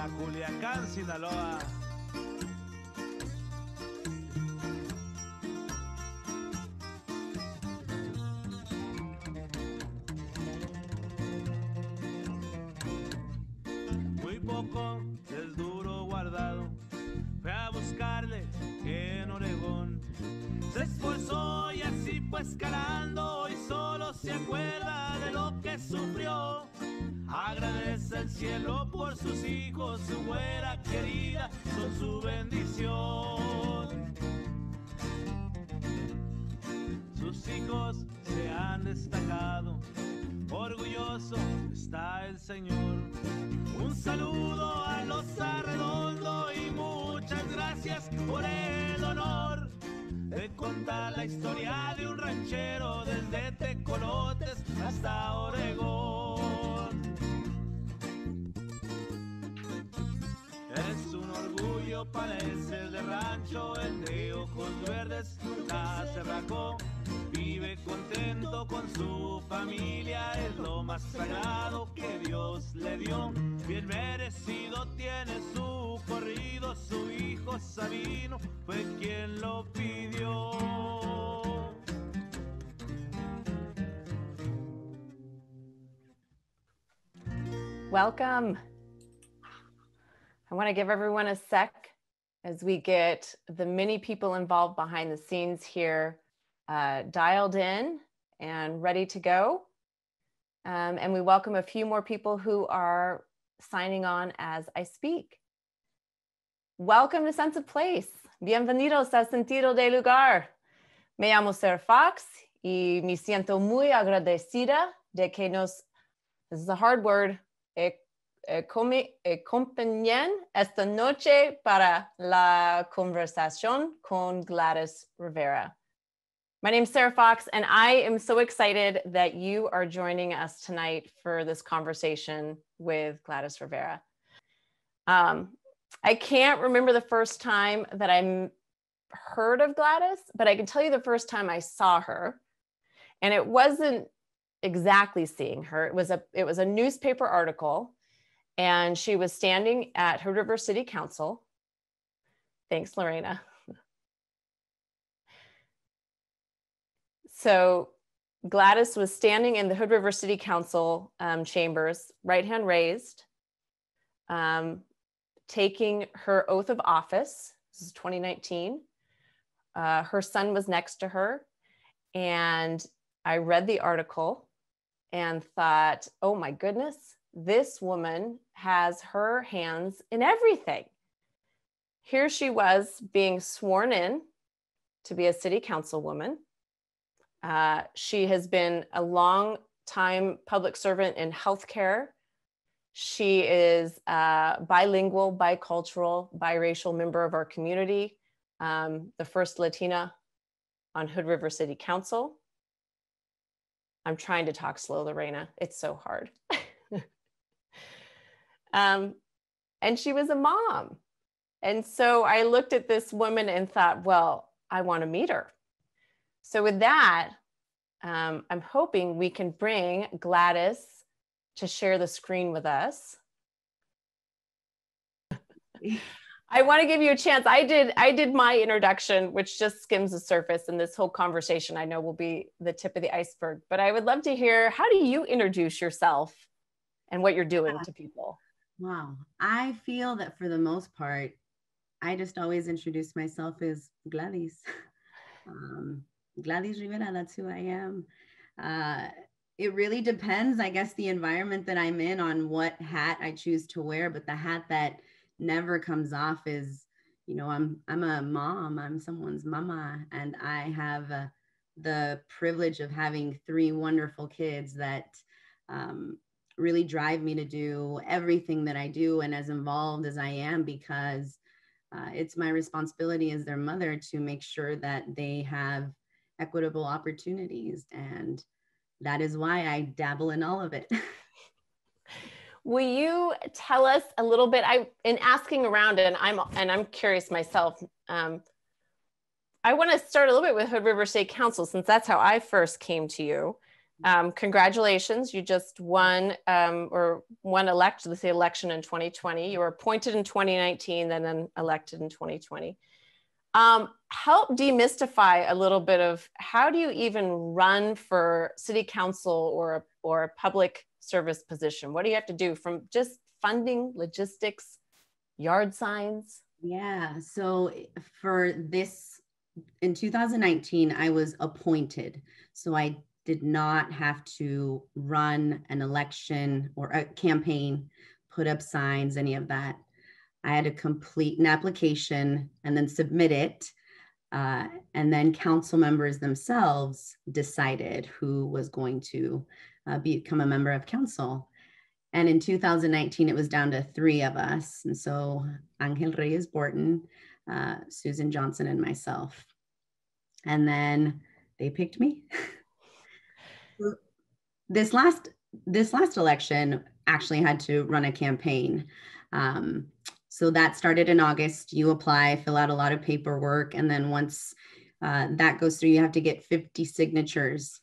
hasta Culiacán, Sinaloa. Muy poco del duro guardado fue a buscarle en Oregón. Se esforzó y así fue escalando y solo se acuerda de lo que sufrió. Agradece al cielo por sus hijos, su güera querida, son su bendición. Sus hijos se han destacado, orgulloso está el Señor. Un saludo a los Arredondo y muchas gracias por el honor de contar la historia de un ranchero desde Tecolotes hasta Oregón. Es un orgullo para ese de rancho, el de ojos verdes, nunca se rajó. Vive contento con su familia, es lo más sagrado que Dios le dio. Bien merecido tiene su corrido, su hijo Sabino fue quien lo pidió. Welcome. I want to give everyone a sec as we get the many people involved behind the scenes here dialed in and ready to go. And we welcome a few more people who are signing on as I speak. Welcome to Sense of Place. Bienvenidos a Sentido de Lugar. Me llamo Sarah Fox y me siento muy agradecida de que nos, this is a hard word, acompañen esta noche para la conversación con Gladys Rivera. My name is Sarah Fox, and I am so excited that you are joining us tonight for this conversation with Gladys Rivera. I can't remember the first time that I heard of Gladys, but I can tell you the first time I saw her, and it wasn't exactly seeing her. It was a newspaper article, and she was standing at Hood River City Council. Thanks, Lorena. So Gladys was standing in the Hood River City Council chambers, right hand raised, taking her oath of office. This is 2019. Her son was next to her. And I read the article and thought, oh my goodness, this woman has her hands in everything. Here she was being sworn in to be a city councilwoman. She has been a long time public servant in healthcare. She is a bilingual, bicultural, biracial member of our community, the first Latina on Hood River City Council. I'm trying to talk slow, Lorena. It's so hard. And she was a mom. And so I looked at this woman and thought, well, I want to meet her. So with that, I'm hoping we can bring Gladys to share the screen with us. I want to give you a chance. I did my introduction, which just skims the surface, and this whole conversation I know will be the tip of the iceberg. But I would love to hear, how do you introduce yourself and what you're doing to people? Wow. I feel that for the most part, I just always introduce myself as Gladys. Gladys Rivera, that's who I am. It really depends, I guess, the environment that I'm in on what hat I choose to wear, but the hat that never comes off is, you know, I'm a mom, I'm someone's mama, and I have the privilege of having 3 wonderful kids that really drive me to do everything that I do and as involved as I am, because it's my responsibility as their mother to make sure that they have equitable opportunities. And that is why I dabble in all of it. Will you tell us a little bit, in asking around, and I'm curious myself, I want to start a little bit with Hood River State Council, since that's how I first came to you. Congratulations, you just won election, let's say election in 2020. You were appointed in 2019 and then elected in 2020. Help demystify a little bit of how do you even run for city council or a public service position? What do you have to do, from just funding, logistics, yard signs? Yeah, so for this, in 2019, I was appointed. So I did not have to run an election or a campaign, put up signs, any of that. I had to complete an application and then submit it. And then council members themselves decided who was going to become a member of council. And in 2019, it was down to 3 of us. And so Angel Reyes Borton, Susan Johnson, and myself. And then they picked me. This last election actually had to run a campaign. So that started in August. You apply, fill out a lot of paperwork. And then once that goes through, you have to get 50 signatures.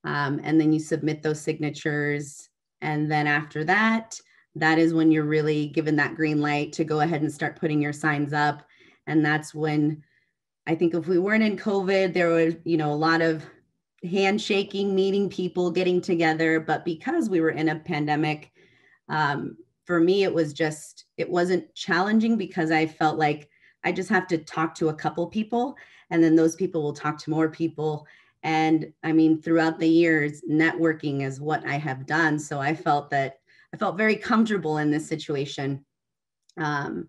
And then you submit those signatures. And then after that, that is when you're really given that green light to go ahead and start putting your signs up. And that's when, I think if we weren't in COVID, there was, a lot of handshaking, meeting people, getting together. But because we were in a pandemic, for me, it wasn't challenging because I felt like I just have to talk to a couple people and then those people will talk to more people. And I mean, throughout the years, networking is what I have done. So I felt very comfortable in this situation. And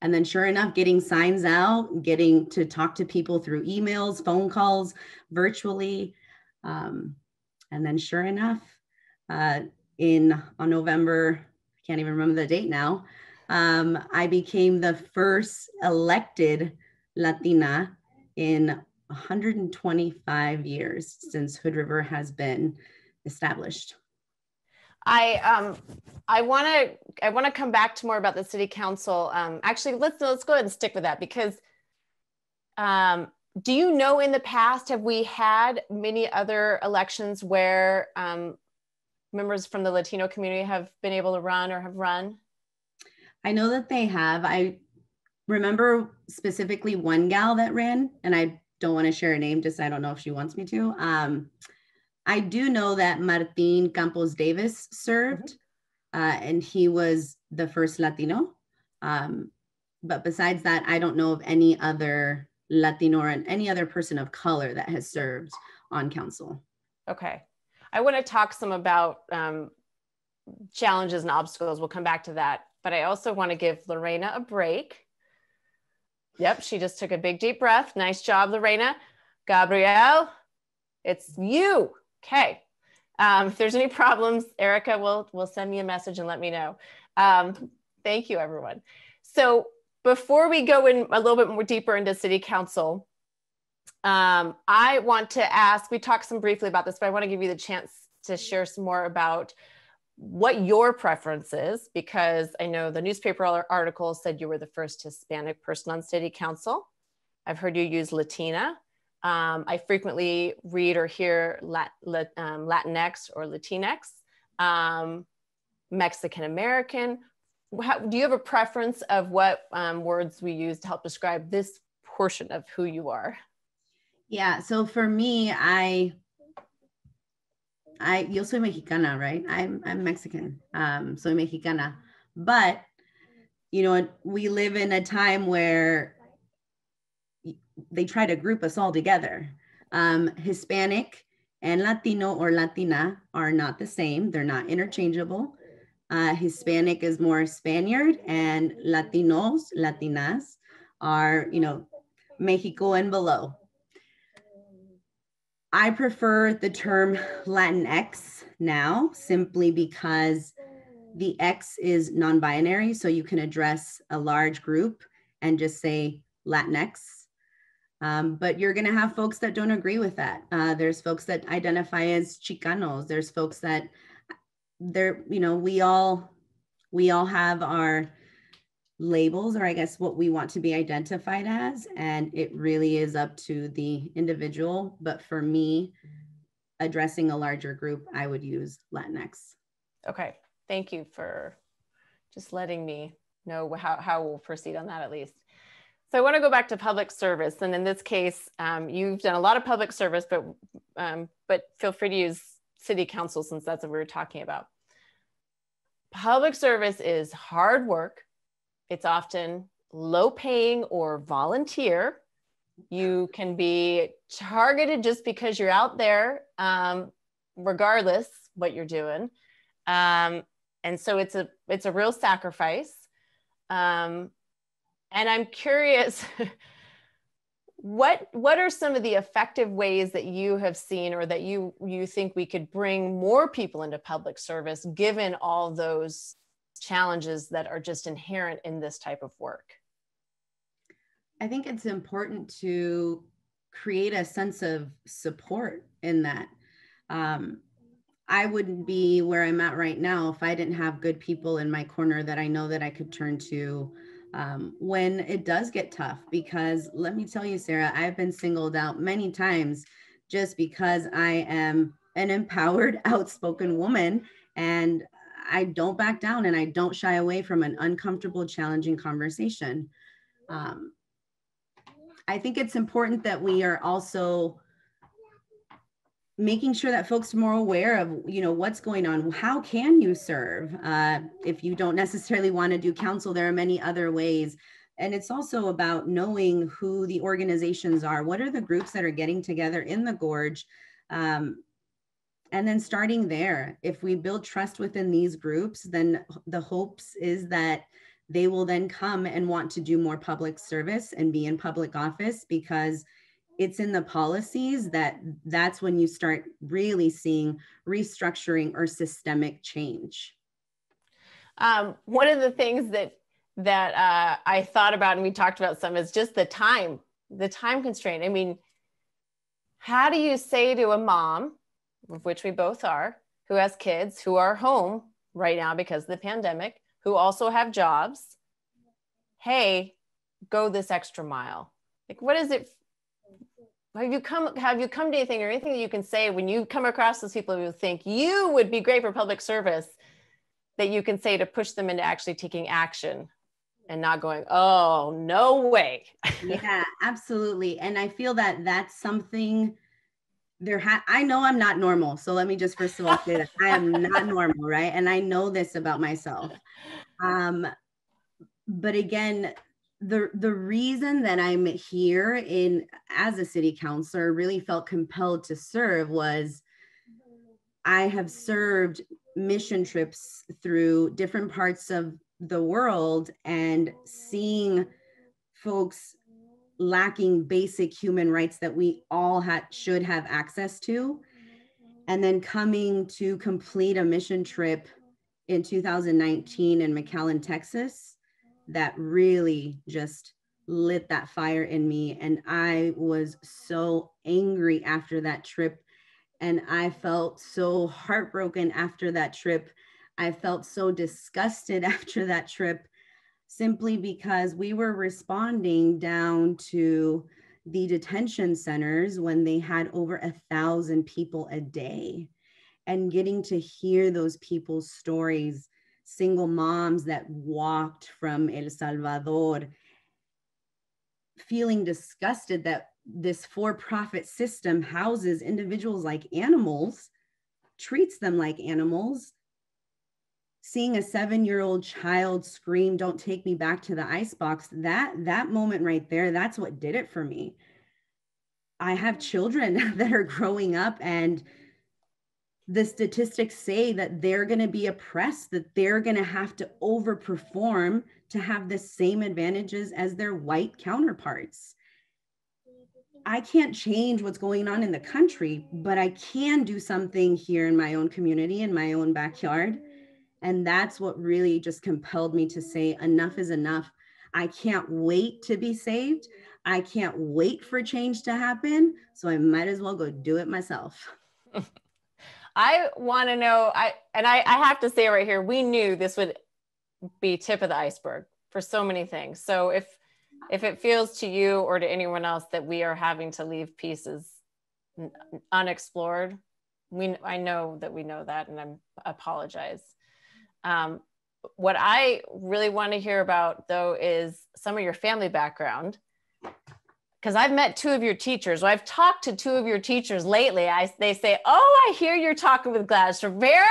then sure enough, getting signs out, getting to talk to people through emails, phone calls, virtually. And then sure enough, on November, I can't even remember the date now, I became the first elected Latina in 125 years since Hood River has been established. I want to come back to more about the city council. Actually, let's go ahead and stick with that, because do you know, in the past, have we had many other elections where members from the Latino community have been able to run or have run? I know that they have. I remember specifically one gal that ran, and I don't want to share her name, just I don't know if she wants me to. I do know that Martin Campos Davis served, and he was the first Latino. But besides that, I don't know of any other Latino or any other person of color that has served on council. Okay. I want to talk some about challenges and obstacles. We'll come back to that. But I also want to give Lorena a break. Yep, she just took a big deep breath. Nice job, Lorena. Gabrielle, it's you. Okay. If there's any problems, Erica will send me a message and let me know. Thank you, everyone. So before we go in a little bit more deeper into city council, I want to ask, we talked some briefly about this, but I want to give you the chance to share some more about what your preference is, because I know the newspaper article said you were the first Hispanic person on city council. I've heard you use Latina. I frequently read or hear Latinx or Latinx, Mexican American. Do you have a preference of what words we use to help describe this portion of who you are? Yeah, so for me, yo soy mexicana, right? I'm Mexican, soy mexicana. But, we live in a time where they try to group us all together. Hispanic and Latino or Latina are not the same. They're not interchangeable. Hispanic is more Spaniard, and Latinos, Latinas are, Mexico and below. I prefer the term Latinx now, simply because the X is non-binary, so you can address a large group and just say Latinx. But you're gonna have folks that don't agree with that. There's folks that identify as Chicanos. There's folks that we all have our labels, or I guess what we want to be identified as, and it really is up to the individual. But for me, addressing a larger group, I would use Latinx. Okay, thank you for just letting me know how we'll proceed on that at least. So I want to go back to public service. And in this case, you've done a lot of public service, but feel free to use city council since that's what we were talking about. Public service is hard work. It's often low paying or volunteer. You can be targeted just because you're out there, regardless what you're doing. And so it's a real sacrifice. And I'm curious, what are some of the effective ways that you have seen or that you think we could bring more people into public service given all those challenges that are just inherent in this type of work? I think it's important to create a sense of support in that. I wouldn't be where I'm at right now if I didn't have good people in my corner that I know that I could turn to when it does get tough. Because let me tell you, Sarah, I've been singled out many times just because I am an empowered, outspoken woman, and I don't back down and I don't shy away from an uncomfortable, challenging conversation. I think it's important that we are also making sure that folks are more aware of, what's going on. How can you serve? If you don't necessarily want to do council, there are many other ways. And it's also about knowing who the organizations are. What are the groups that are getting together in the Gorge? And then starting there, if we build trust within these groups, then the hopes is that they will then come and want to do more public service and be in public office, because it's in the policies that's when you start really seeing restructuring or systemic change. One of the things that I thought about, and we talked about some, is just the time constraint. I mean, how do you say to a mom, of which we both are, who has kids who are home right now because of the pandemic, who also have jobs, hey, go this extra mile? Like, what is it? Have you come to anything or anything that you can say when you come across those people who think you would be great for public service, that you can say to push them into actually taking action and not going, oh, no way? Yeah, absolutely. And I feel that that's something I know I'm not normal. So let me just first of all say that I am not normal, right? And I know this about myself. But again, the reason that I'm here as a city councilor, really felt compelled to serve, was I have served mission trips through different parts of the world and seeing folks lacking basic human rights that we all should have access to. And then coming to complete a mission trip in 2019 in McAllen, Texas, that really just lit that fire in me. And I was so angry after that trip. And I felt so heartbroken after that trip. I felt so disgusted after that trip, simply because we were responding down to the detention centers when they had over 1,000 people a day, and getting to hear those people's stories, single moms that walked from El Salvador, feeling disgusted that this for-profit system houses individuals like animals, treats them like animals. Seeing a 7-year-old child scream, "Don't take me back to the icebox," that moment right there, that's what did it for me. I have children that are growing up, and the statistics say that they're going to be oppressed, that they're going to have to overperform to have the same advantages as their white counterparts. I can't change what's going on in the country, but I can do something here in my own community, in my own backyard. And that's what really just compelled me to say, enough is enough. I can't wait to be saved. I can't wait for change to happen. So I might as well go do it myself. I want to know, I have to say right here, we knew this would be tip of the iceberg for so many things. So if it feels to you or to anyone else that we are having to leave pieces unexplored, I know that we know that, and I apologize. What I really want to hear about, though, is some of your family background. Because I've met two of your teachers. I've talked to two of your teachers lately. They say, oh, I hear you're talking with Gladys Rivera.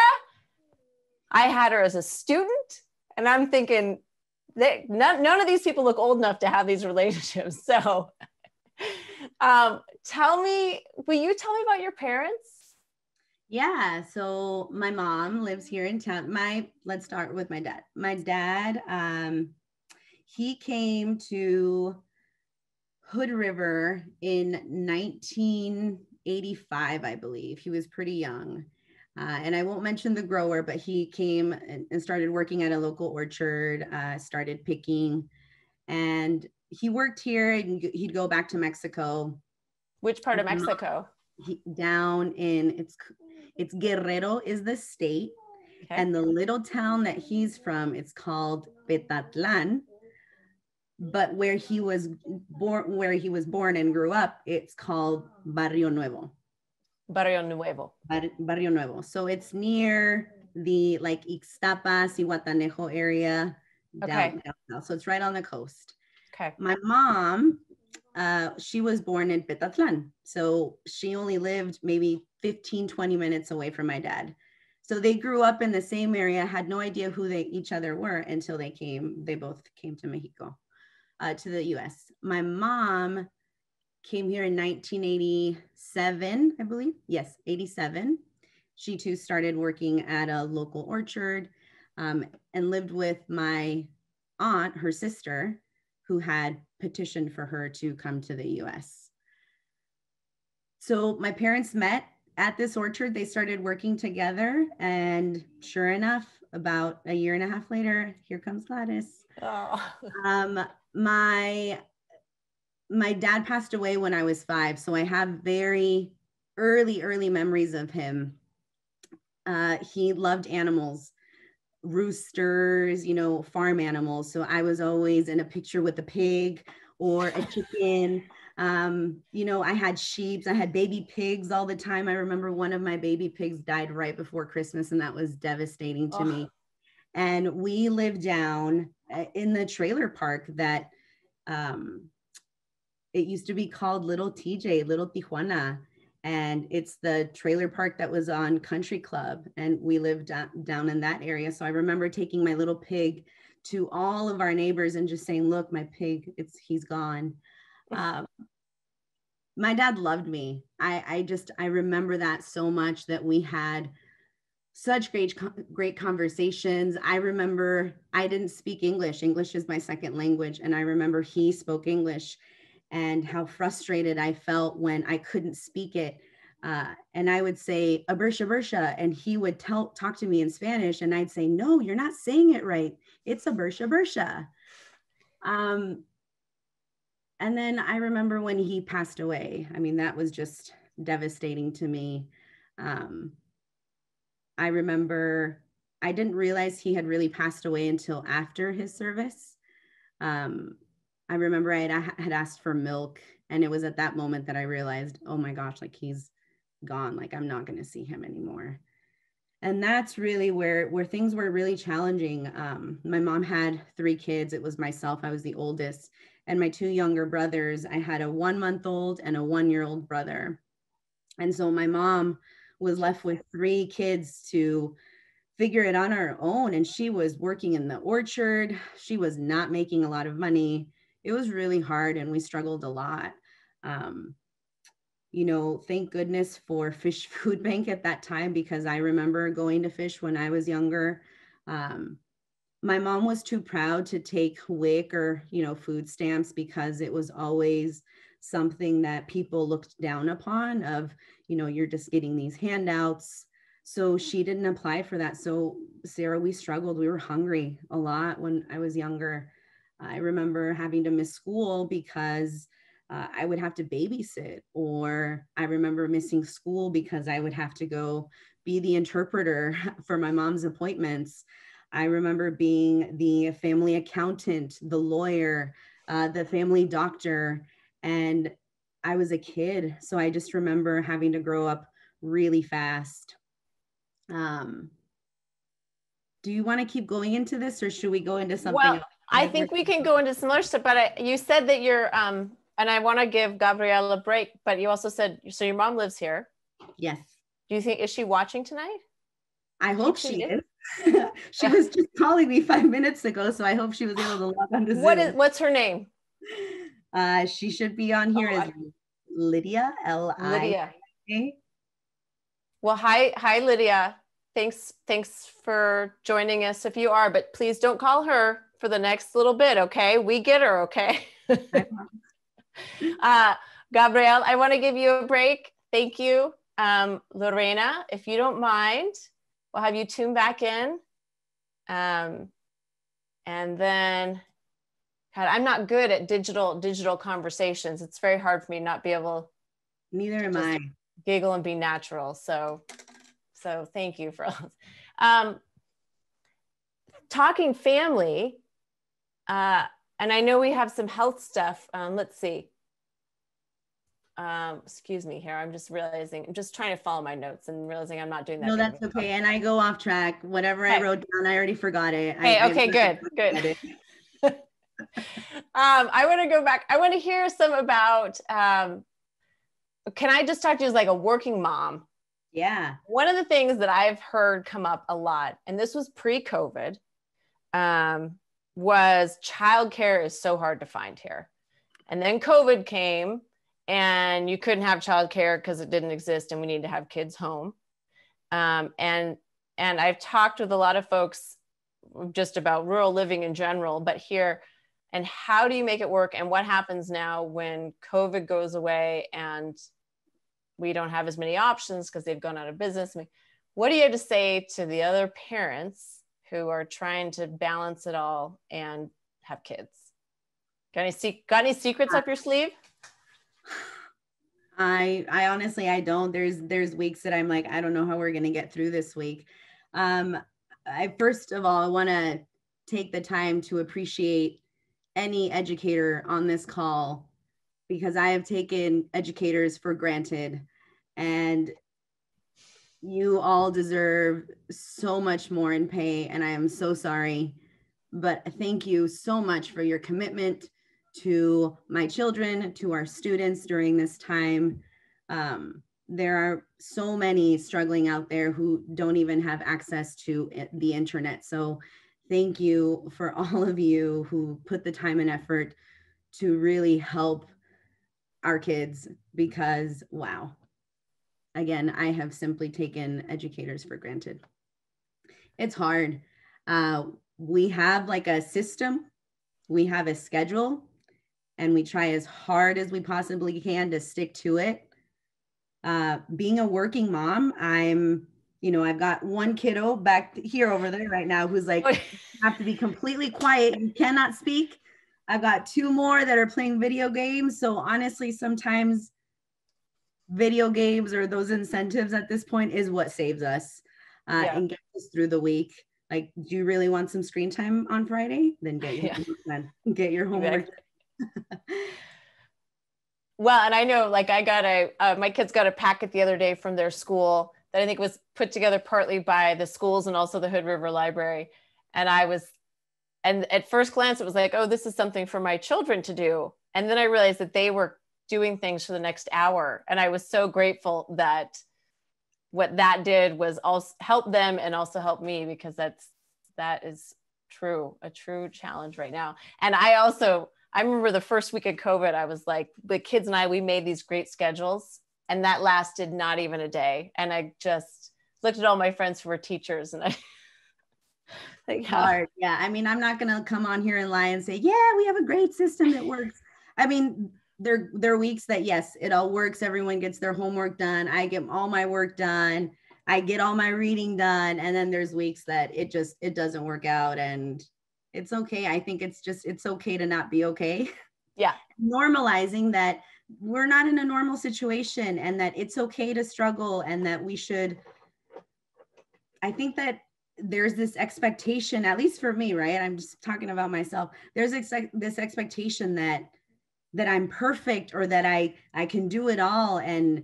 I had her as a student. And I'm thinking, none of these people look old enough to have these relationships. So will you tell me about your parents? Yeah, so my mom lives here in town. Let's start with my dad. My dad, he came to Hood River in 1985, I believe. He was pretty young. And I won't mention the grower, but he came and started working at a local orchard, started picking, and he worked here and he'd go back to Mexico. Which part of Mexico? Down in, it's Guerrero is the state. Okay. And the little town that he's from, it's called Petatlan. But where he was born and grew up, it's called Barrio Nuevo. Barrio Nuevo. Barrio Nuevo. So it's near the like Ixtapa, Zihuatanejo area. Down south. So it's right on the coast. Okay. My mom, she was born in Petatlan. So she only lived maybe 15, 20 minutes away from my dad. So they grew up in the same area, had no idea who each other were until they both came to Mexico. To the US. My mom came here in 1987, I believe. Yes, 87. She too started working at a local orchard and lived with my aunt, her sister, who had petitioned for her to come to the US. So my parents met at this orchard. They started working together, and sure enough, about a year and a half later, here comes Gladys. Oh. My dad passed away when I was 5, so I have very early memories of him. He loved animals, roosters, farm animals. So I was always in a picture with a pig or a chicken. I had sheep, I had baby pigs all the time. I remember one of my baby pigs died right before Christmas, and that was devastating to me. And we lived down in the trailer park that it used to be called Little TJ, Little Tijuana. And it's the trailer park that was on Country Club. And we lived down in that area. So I remember taking my little pig to all of our neighbors and just saying, look, my pig, he's gone. My dad loved me. I remember that so much, that we had such great conversations. I remember I didn't speak English. English is my second language. And I remember he spoke English, and how frustrated I felt when I couldn't speak it. And I would say, abersha, and he would talk to me in Spanish, and I'd say, no, you're not saying it right. It's abersha. And then I remember when he passed away. I mean, that was just devastating to me. I remember I didn't realize he had really passed away until after his service. I remember I had asked for milk, and it was at that moment that I realized, oh my gosh, like he's gone, like I'm not going to see him anymore. And that's really where things were really challenging. My mom had 3 kids. It was myself, I was the oldest, and my 2 younger brothers. I had a 1-month-old and a 1-year-old brother. And so my mom was left with 3 kids to figure it on her own. And she was working in the orchard. She was not making a lot of money. It was really hard, and we struggled a lot. Thank goodness for Fish Food Bank at that time, because I remember going to fish when I was younger. My mom was too proud to take WIC or, food stamps, because it was always something that people looked down upon of, you're just getting these handouts. So she didn't apply for that. So Sarah, we struggled. We were hungry a lot when I was younger. I remember having to miss school because I would have to babysit, or I remember missing school because I would have to go be the interpreter for my mom's appointments. I remember being the family accountant, the lawyer, the family doctor, and I was a kid. So I just remember having to grow up really fast. Do you want to keep going into this, or should we go into something else? I think we can go into some other stuff, but you said that you're, and I want to give Gabrielle a break, but you also said, so your mom lives here. Yes. Do you think, is she watching tonight? I hope she is. She was just calling me 5 minutes ago, so I hope she was able to log on to Zoom. What's her name? She should be on here as Lydia, Lydia. Well, hi, Lydia. Thanks for joining us if you are, but please don't call her for the next little bit, okay? We get her, okay? Gabrielle, I want to give you a break. Thank you. Lorena, if you don't mind, we'll have you tune back in. And then, God, I'm not good at digital conversations. It's very hard for me not be able. Neither am I. Giggle and be natural. So thank you for talking family. And I know we have some health stuff. Let's see. Excuse me here. I'm just trying to follow my notes and realizing I'm not doing that. No, that's okay. And I go off track. Whatever I wrote down, I already forgot it. Okay, good. I want to go back. I want to hear some about, can I just talk to you as like a working mom? Yeah. One of the things that I've heard come up a lot, and this was pre-COVID, was childcare is so hard to find here. And then COVID came and you couldn't have childcare because it didn't exist and we need to have kids home. And I've talked with a lot of folks just about rural living in general, but here, and how do you make it work? And what happens now when COVID goes away and we don't have as many options because they've gone out of business? I mean, what do you have to say to the other parents who are trying to balance it all and have kids? Got any secrets up your sleeve? I honestly, I don't. There's weeks that I'm like, I don't know how we're going to get through this week. I first of all, I want to take the time to appreciate any educator on this call, because I have taken educators for granted, and you all deserve so much more in pay, and I am so sorry. But thank you so much for your commitment to my children, to our students during this time. There are so many struggling out there who don't even have access to the internet. So thank you for all of you who put the time and effort to really help our kids, because wow, again, I have simply taken educators for granted. It's hard. We have like a system, we have a schedule, and we try as hard as we possibly can to stick to it. Being a working mom, I've got one kiddo back here over there right now who's like, you have to be completely quiet. You cannot speak. I've got two more that are playing video games. So honestly, sometimes video games or those incentives at this point is what saves us and gets us through the week. Like, do you really want some screen time on Friday? Then get your homework done. Get your homework done. Well, and I know, like, I got my kids got a packet the other day from their school that I think was put together partly by the schools and also the Hood River Library. And at first glance, it was like, oh, this is something for my children to do. And then I realized that they were doing things for the next hour. And I was so grateful that what that did was also help them and also help me, because that is a true challenge right now. And I remember the first week of COVID, I was like, the kids and we made these great schedules, and that lasted not even a day. And I just looked at all my friends who were teachers, and I like, hard. Yeah. I mean, I'm not going to come on here and lie and say, yeah, we have a great system that works. I mean, there are weeks that, yes, it all works. Everyone gets their homework done. I get all my work done. I get all my reading done. And then there's weeks that it doesn't work out, and it's okay. I think it's okay to not be okay. Yeah. Normalizing that we're not in a normal situation, and that it's okay to struggle, and that I think that there's this expectation, at least for me, right? I'm just talking about myself. There's this expectation that I'm perfect, or that I can do it all. And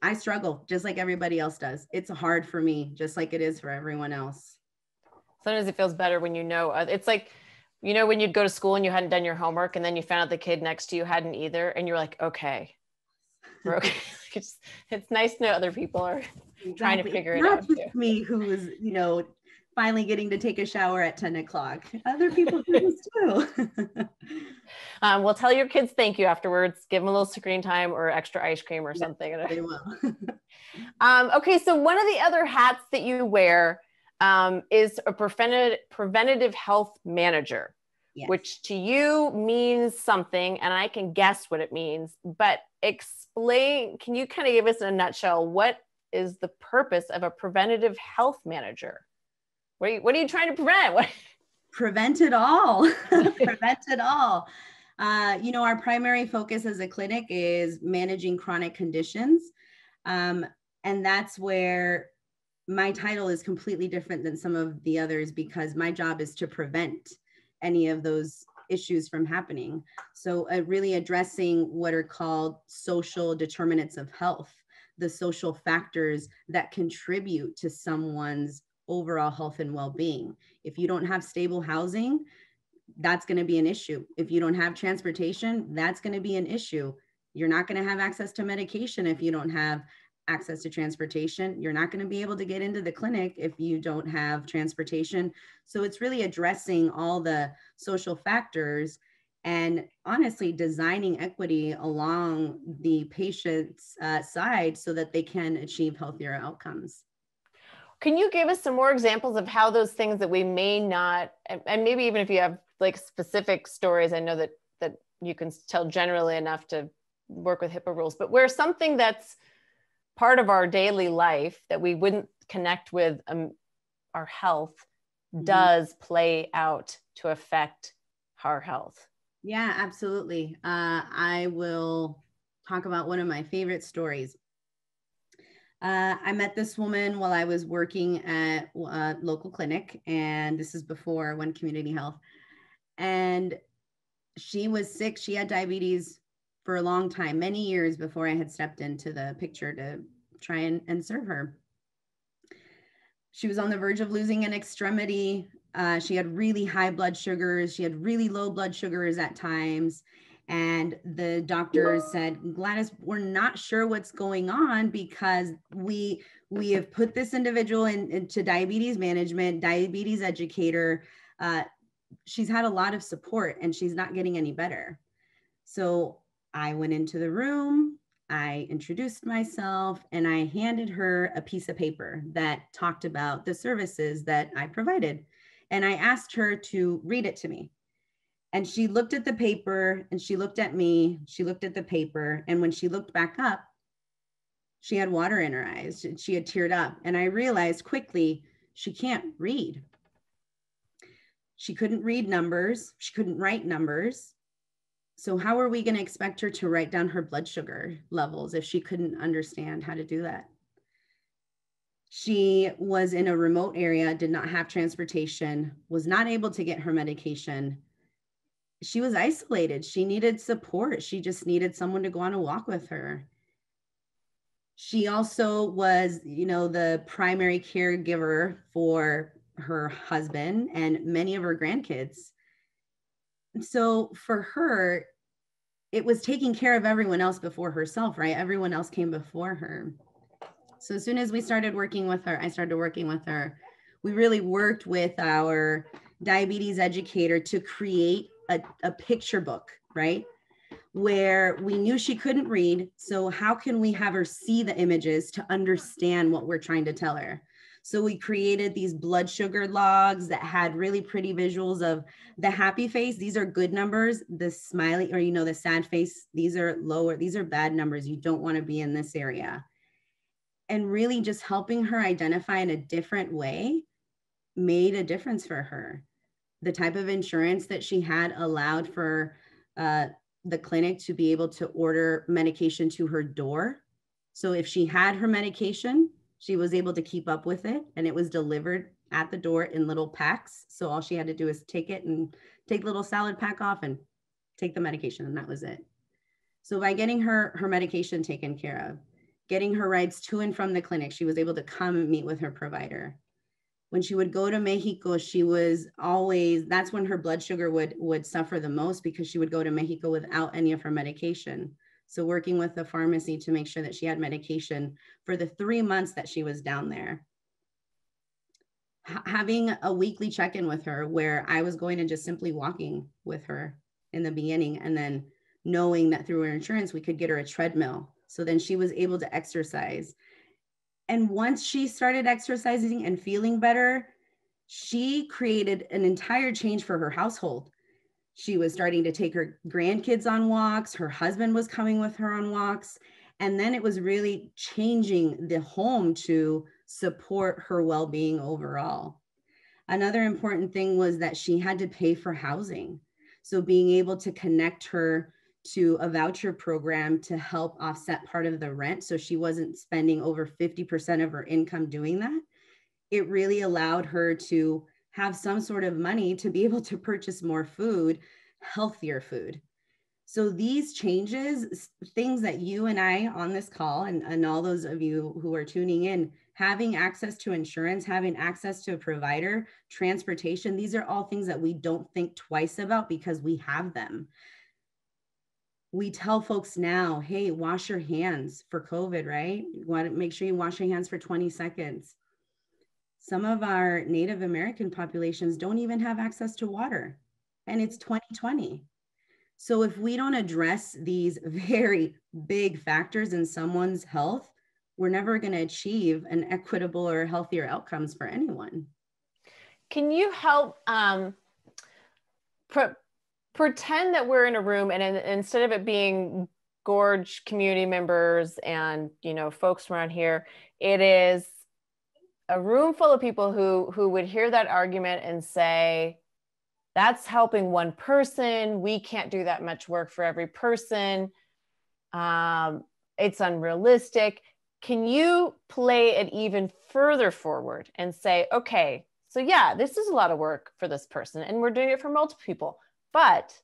I struggle just like everybody else does. It's hard for me, just like it is for everyone else. Sometimes it feels better when it's like, when you'd go to school and you hadn't done your homework and then you found out the kid next to you hadn't either. And you're like, okay, we're okay. It's nice to know other people are trying to figure it out. Not just me who is, finally getting to take a shower at 10 o'clock. Other people do this too. Well, tell your kids thank you afterwards. Give them a little screen time or extra ice cream or something. They will. Okay, so one of the other hats that you wear is a preventative health manager, yes, which to you means something, and I can guess what it means, but can you kind of give us in a nutshell, what is the purpose of a preventative health manager? What are you trying to prevent? Prevent it all. Prevent it all. Our primary focus as a clinic is managing chronic conditions. And that's where my title is completely different than some of the others, because my job is to prevent any of those issues from happening. So really addressing what are called social determinants of health, the social factors that contribute to someone's overall health and well-being. If you don't have stable housing, that's going to be an issue. If you don't have transportation, that's going to be an issue. You're not going to have access to medication if you don't have access to transportation. You're not going to be able to get into the clinic if you don't have transportation. So it's really addressing all the social factors and honestly designing equity along the patient's side so that they can achieve healthier outcomes. Can you give us some more examples of how those things that we may not, and maybe even if you have like specific stories, I know that you can tell generally enough to work with HIPAA rules, but where something that's part of our daily life that we wouldn't connect with our health does play out to affect our health? Yeah, absolutely. I will talk about one of my favorite stories. I met this woman while I was working at a local clinic, and this is before I went community health. And she was sick. She had diabetes for a long time, many years before I had stepped into the picture to try and serve her. She was on the verge of losing an extremity. She had really high blood sugars. She had really low blood sugars at times. And the doctor said, Gladys, we're not sure what's going on because we have put this individual into diabetes management, diabetes educator. She's had a lot of support and she's not getting any better. So I went into the room, I introduced myself, and I handed her a piece of paper that talked about the services that I provided. And I asked her to read it to me. And she looked at the paper and she looked at me, she looked at the paper. And when she looked back up, she had water in her eyes. She had teared up. And I realized quickly, she can't read. She couldn't read numbers. She couldn't write numbers. So how are we going to expect her to write down her blood sugar levels if she couldn't understand how to do that? She was in a remote area, did not have transportation, was not able to get her medication. She was isolated. She needed support. She just needed someone to go on a walk with her. She also was, the primary caregiver for her husband and many of her grandkids. So for her, it was taking care of everyone else before herself, right? Everyone else came before her. So as soon as we started working with her, I started working with her. We really worked with our diabetes educator to create a picture book, right? Where we knew she couldn't read. So how can we have her see the images to understand what we're trying to tell her? So we created these blood sugar logs that had really pretty visuals of the happy face. These are good numbers. The smiley, or, the sad face, these are lower. These are bad numbers. You don't want to be in this area. And really just helping her identify in a different way made a difference for her. The type of insurance that she had allowed for the clinic to be able to order medication to her door. So if she had her medication, she was able to keep up with it, and it was delivered at the door in little packs. So all she had to do is take it and take the little salad pack off and take the medication, and that was it. So by getting her medication taken care of, getting her rides to and from the clinic. She was able to come and meet with her provider. When she would go to Mexico, she was always, that's when her blood sugar would suffer the most, because she would go to Mexico without any of her medication. So working with the pharmacy to make sure that she had medication for the 3 months that she was down there. Having a weekly check-in with her where I was going and just simply walking with her in the beginning, and then knowing that through her insurance, we could get her a treadmill. So then she was able to exercise. And once she started exercising and feeling better, she created an entire change for her household. She was starting to take her grandkids on walks. Her husband was coming with her on walks. And then it was really changing the home to support her well-being overall. Another important thing was that she had to pay for housing. So being able to connect her to a voucher program to help offset part of the rent, so she wasn't spending over 50% of her income doing that, it really allowed her to have some sort of money to be able to purchase more food, healthier food. So these changes, things that you and I on this call, and all those of you who are tuning in, having access to insurance, having access to a provider, transportation, these are all things that we don't think twice about because we have them. We tell folks now, hey, wash your hands for COVID, right? You want to make sure you wash your hands for 20 seconds. Some of our Native American populations don't even have access to water, and it's 2020. So if we don't address these very big factors in someone's health, we're never going to achieve an equitable or healthier outcomes for anyone. Can you help pretend that we're in a room, and instead of it being Gorge community members and, you know, folks around here, it is a room full of people who would hear that argument and say, that's helping one person. We can't do that much work for every person. It's unrealistic. Can you play it even further forward and say, okay, so yeah, this is a lot of work for this person, and we're doing it for multiple people, but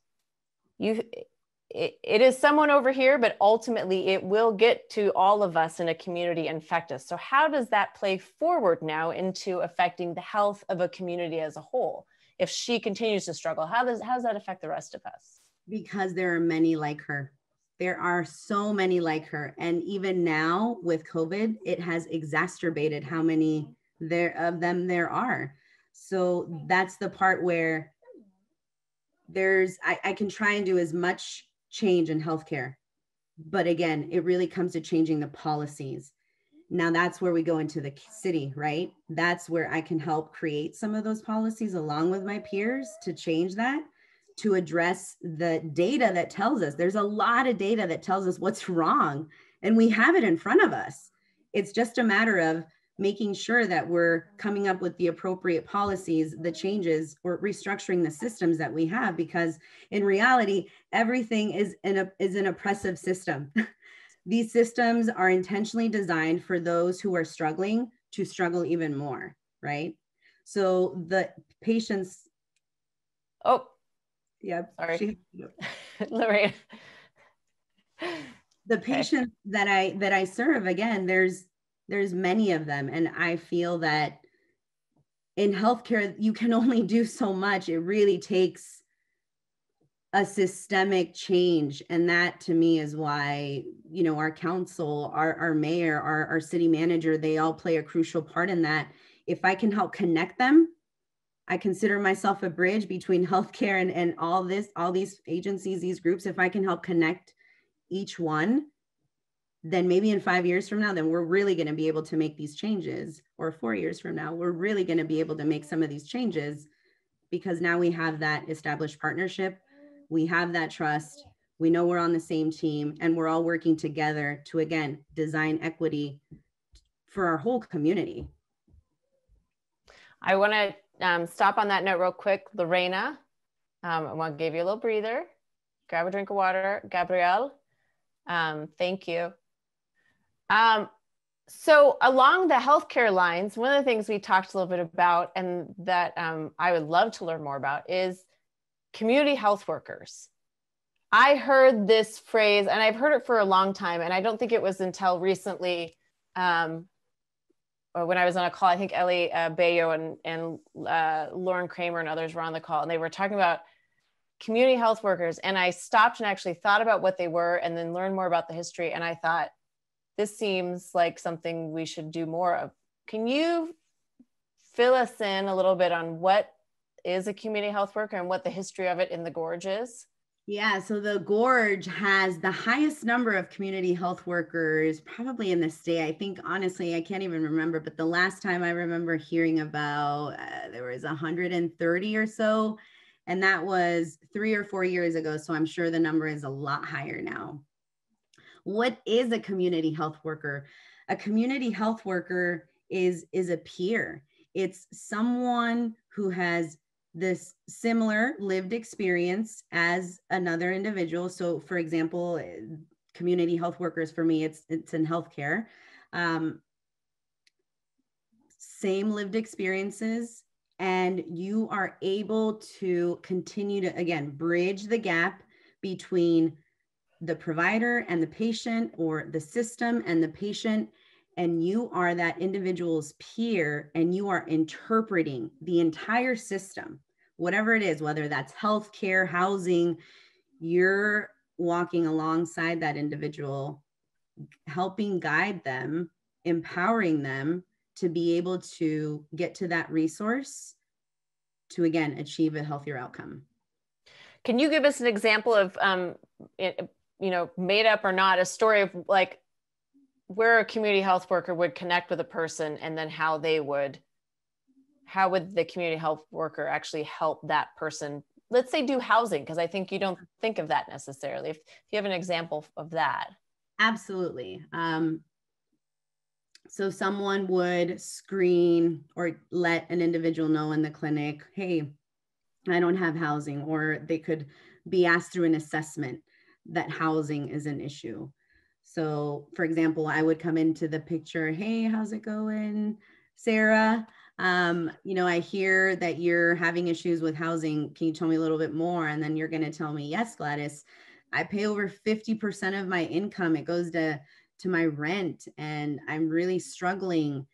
it is someone over here, but ultimately it will get to all of us in a community and affect us. So how does that play forward now into affecting the health of a community as a whole? If she continues to struggle, how does that affect the rest of us? Because there are many like her. There are so many like her. And even now with COVID, it has exacerbated how many of them there are. So that's the part where I can try and do as much change in healthcare. But again, it really comes to changing the policies. Now that's where we go into the city, right? That's where I can help create some of those policies along with my peers to change that, to address the data that tells us. There's a lot of data that tells us what's wrong, and we have it in front of us. It's just a matter of making sure that we're coming up with the appropriate policies, the changes, or restructuring the systems that we have, because in reality, everything is an oppressive system. These systems are intentionally designed for those who are struggling to struggle even more, right? So the patients. Oh, yeah, sorry, Lorraine. The patients that I serve, again, there's many of them, and I feel that in healthcare you can only do so much. It really takes a systemic change. And that to me is why, you know, our council, our mayor, our city manager, they all play a crucial part in that. If I can help connect them, I consider myself a bridge between healthcare and all these agencies, these groups. If I can help connect each one, then maybe in 5 years from now, then we're really going to be able to make these changes. Or 4 years from now, we're really going to be able to make some of these changes, because now we have that established partnership. We have that trust. We know we're on the same team, and we're all working together to, again, design equity for our whole community. I want to stop on that note real quick. Lorena, I want to give you a little breather. Grab a drink of water. Gabrielle, thank you. So along the healthcare lines, one of the things we talked a little bit about, and that I would love to learn more about, is community health workers. I heard this phrase, and I've heard it for a long time, and I don't think it was until recently, or when I was on a call, I think Ellie Bayo and Lauren Kramer and others were on the call, and they were talking about community health workers. And I stopped and actually thought about what they were and then learned more about the history. And I thought, this seems like something we should do more of. Can you fill us in a little bit on what is a community health worker and what the history of it in the Gorge is? Yeah, so the Gorge has the highest number of community health workers probably in the state. I think, honestly, I can't even remember, but the last time I remember hearing about, there was 130 or so, and that was 3 or 4 years ago. So I'm sure the number is a lot higher now. What is a community health worker? A community health worker is a peer. It's someone who has this similar lived experience as another individual. So for example, community health workers, for me, it's in healthcare. Same lived experiences, and you are able to continue to, again, bridge the gap between the provider and the patient, or the system and the patient, and you are that individual's peer, and you are interpreting the entire system, whatever it is, whether that's healthcare, housing, you're walking alongside that individual, helping guide them, empowering them to be able to get to that resource to, again, achieve a healthier outcome. Can you give us an example of, made up or not, a story of like where a community health worker would connect with a person, and then how would the community health worker actually help that person, let's say, do housing? Because I think you don't think of that necessarily. If you have an example of that. Absolutely. So someone would screen or let an individual know in the clinic, hey, I don't have housing, or they could be asked through an assessment that housing is an issue. So for example, I would come into the picture, hey, how's it going, Sarah? I hear that you're having issues with housing. Can you tell me a little bit more? And then you're going to tell me, yes, Gladys, I pay over 50% of my income. It goes to my rent, and I'm really struggling.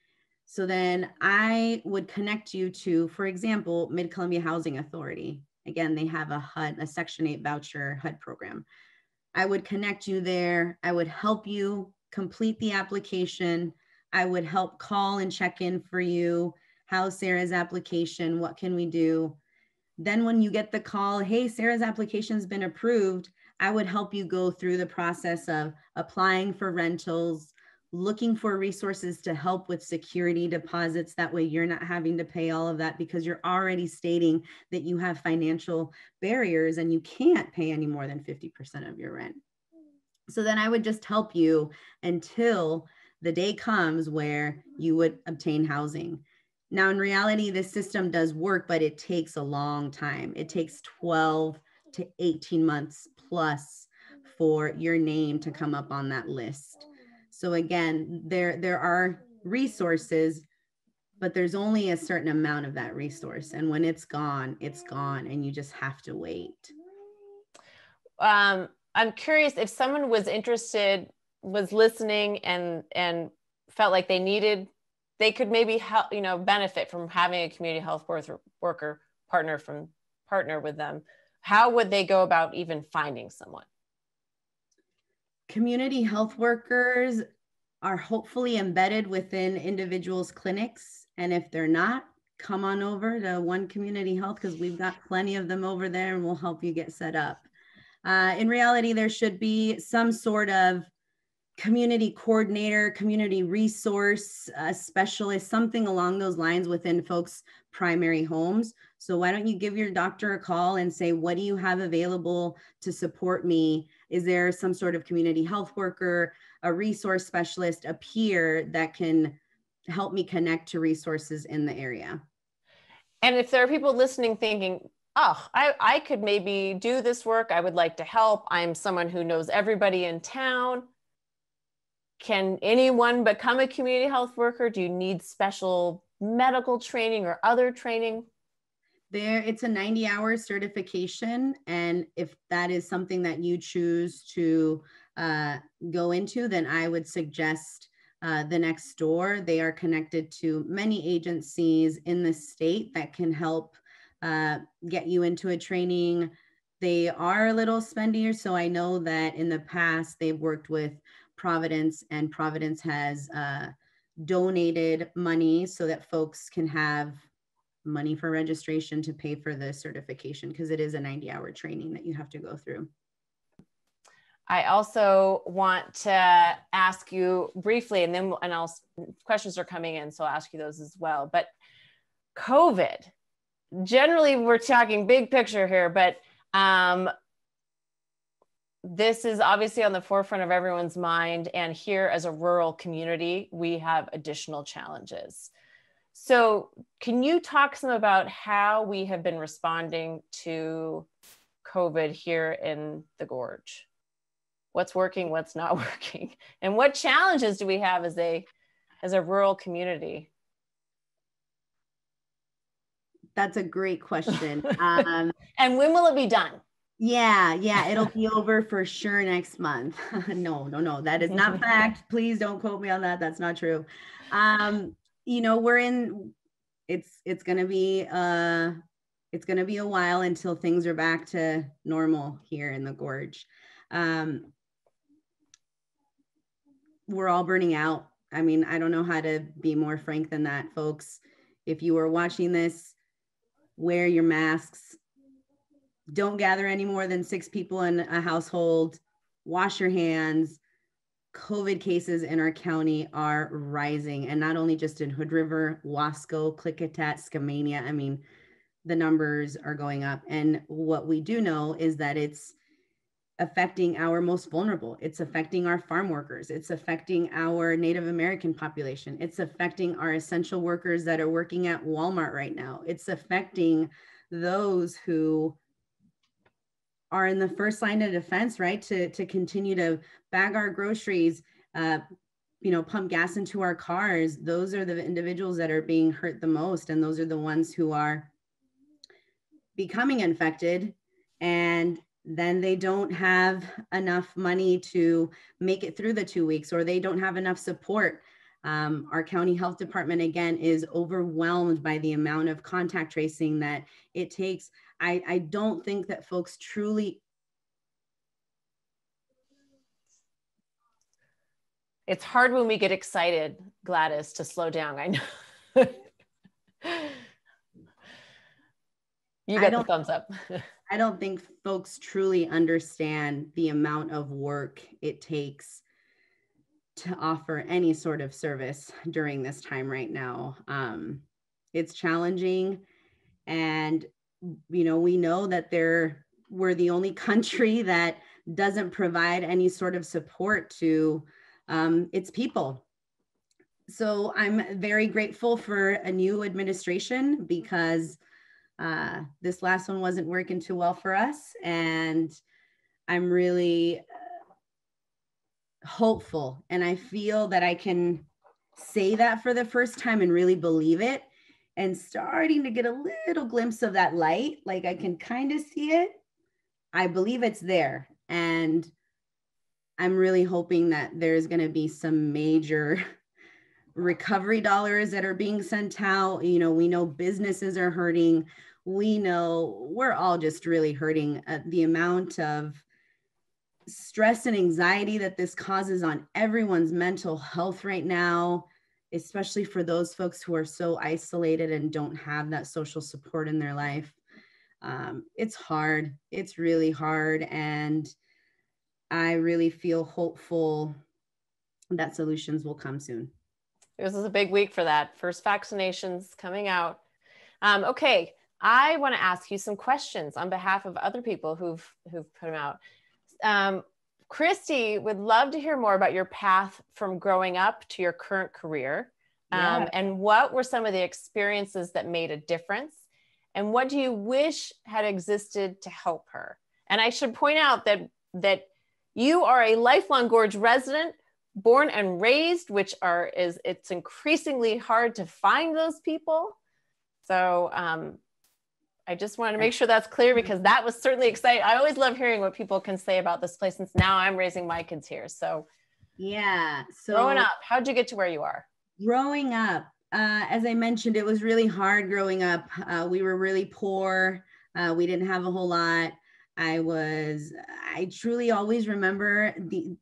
So then I would connect you to, for example, Mid-Columbia Housing Authority. Again, they have a HUD, a Section 8 voucher HUD program. I would connect you there. I would help you complete the application. I would help call and check in for you. How's Sarah's application? What can we do? Then when you get the call, hey, Sarah's application's been approved, I would help you go through the process of applying for rentals, looking for resources to help with security deposits. That way you're not having to pay all of that, because you're already stating that you have financial barriers and you can't pay any more than 50% of your rent. So then I would just help you until the day comes where you would obtain housing. Now, in reality, this system does work, but it takes a long time. It takes 12 to 18 months plus for your name to come up on that list. So again, there are resources, but there's only a certain amount of that resource. And when it's gone, and you just have to wait. I'm curious if someone was interested, was listening, and felt like they could maybe help, benefit from having a community health worker partner with them. How would they go about even finding someone? Community health workers are hopefully embedded within individuals' clinics. And if they're not, come on over to One Community Health, because we've got plenty of them over there, and we'll help you get set up. In reality, there should be some sort of community coordinator, community resource specialist, something along those lines within folks' primary homes. So why don't you give your doctor a call and say, what do you have available to support me? Is there some sort of community health worker, a resource specialist, a peer that can help me connect to resources in the area? And if there are people listening thinking, oh, I could maybe do this work, I would like to help, I'm someone who knows everybody in town, can anyone become a community health worker? Do you need special medical training or other training? It's a 90-hour certification. And if that is something that you choose to go into, then I would suggest the next door. They are connected to many agencies in the state that can help get you into a training. They are a little spendier. So I know that in the past they've worked with Providence, and Providence has donated money so that folks can have money for registration to pay for the certification, because it is a 90-hour training that you have to go through. I also want to ask you briefly, and questions are coming in, so I'll ask you those as well. But COVID, generally we're talking big picture here, but this is obviously on the forefront of everyone's mind. And here as a rural community, we have additional challenges. So can you talk some about how we have been responding to COVID here in the Gorge? What's working, what's not working? And what challenges do we have as a rural community? That's a great question. And when will it be done? Yeah, it'll be over for sure next month. No, that is not fact. Please don't quote me on that. That's not true. It's gonna be a while until things are back to normal here in the Gorge. We're all burning out. I mean, I don't know how to be more frank than that, folks. If you are watching this, wear your masks. Don't gather any more than 6 people in a household. Wash your hands. COVID cases in our county are rising, and not only just in Hood River, Wasco, Klickitat, Skamania. I mean, the numbers are going up. And what we do know is that it's affecting our most vulnerable. It's affecting our farm workers. It's affecting our Native American population. It's affecting our essential workers that are working at Walmart right now. It's affecting those who are in the first line of defense, right? To continue to bag our groceries, pump gas into our cars. Those are the individuals that are being hurt the most. And those are the ones who are becoming infected, and then they don't have enough money to make it through the 2 weeks, or they don't have enough support. Our county health department, again, is overwhelmed by the amount of contact tracing that it takes. I don't think that folks truly. It's hard when we get excited, Gladys, to slow down. I know. You got the thumbs up. I don't think folks truly understand the amount of work it takes to offer any sort of service during this time right now. It's challenging. And, we know that we're the only country that doesn't provide any sort of support to its people. So I'm very grateful for a new administration, because this last one wasn't working too well for us. And I'm really hopeful. And I feel that I can say that for the first time and really believe it, and starting to get a little glimpse of that light. Like I can kind of see it. I believe it's there. And I'm really hoping that there's going to be some major recovery dollars that are being sent out. We know businesses are hurting. We know we're all just really hurting. The amount of stress and anxiety that this causes on everyone's mental health right now, especially for those folks who are so isolated and don't have that social support in their life. It's hard. It's really hard. And I really feel hopeful that solutions will come soon. This is a big week for that. First vaccinations coming out. Okay, I want to ask you some questions on behalf of other people who've put them out. Christy would love to hear more about your path from growing up to your current career. And what were some of the experiences that made a difference? And what do you wish had existed to help her? And I should point out that you are a lifelong Gorge resident, born and raised, it's increasingly hard to find those people. So I just wanted to make sure that's clear because that was certainly exciting. I always love hearing what people can say about this place since now I'm raising my kids here. So yeah. So growing up, how'd you get to where you are? Growing up, as I mentioned, it was really hard growing up. We were really poor. We didn't have a whole lot. I truly always remember the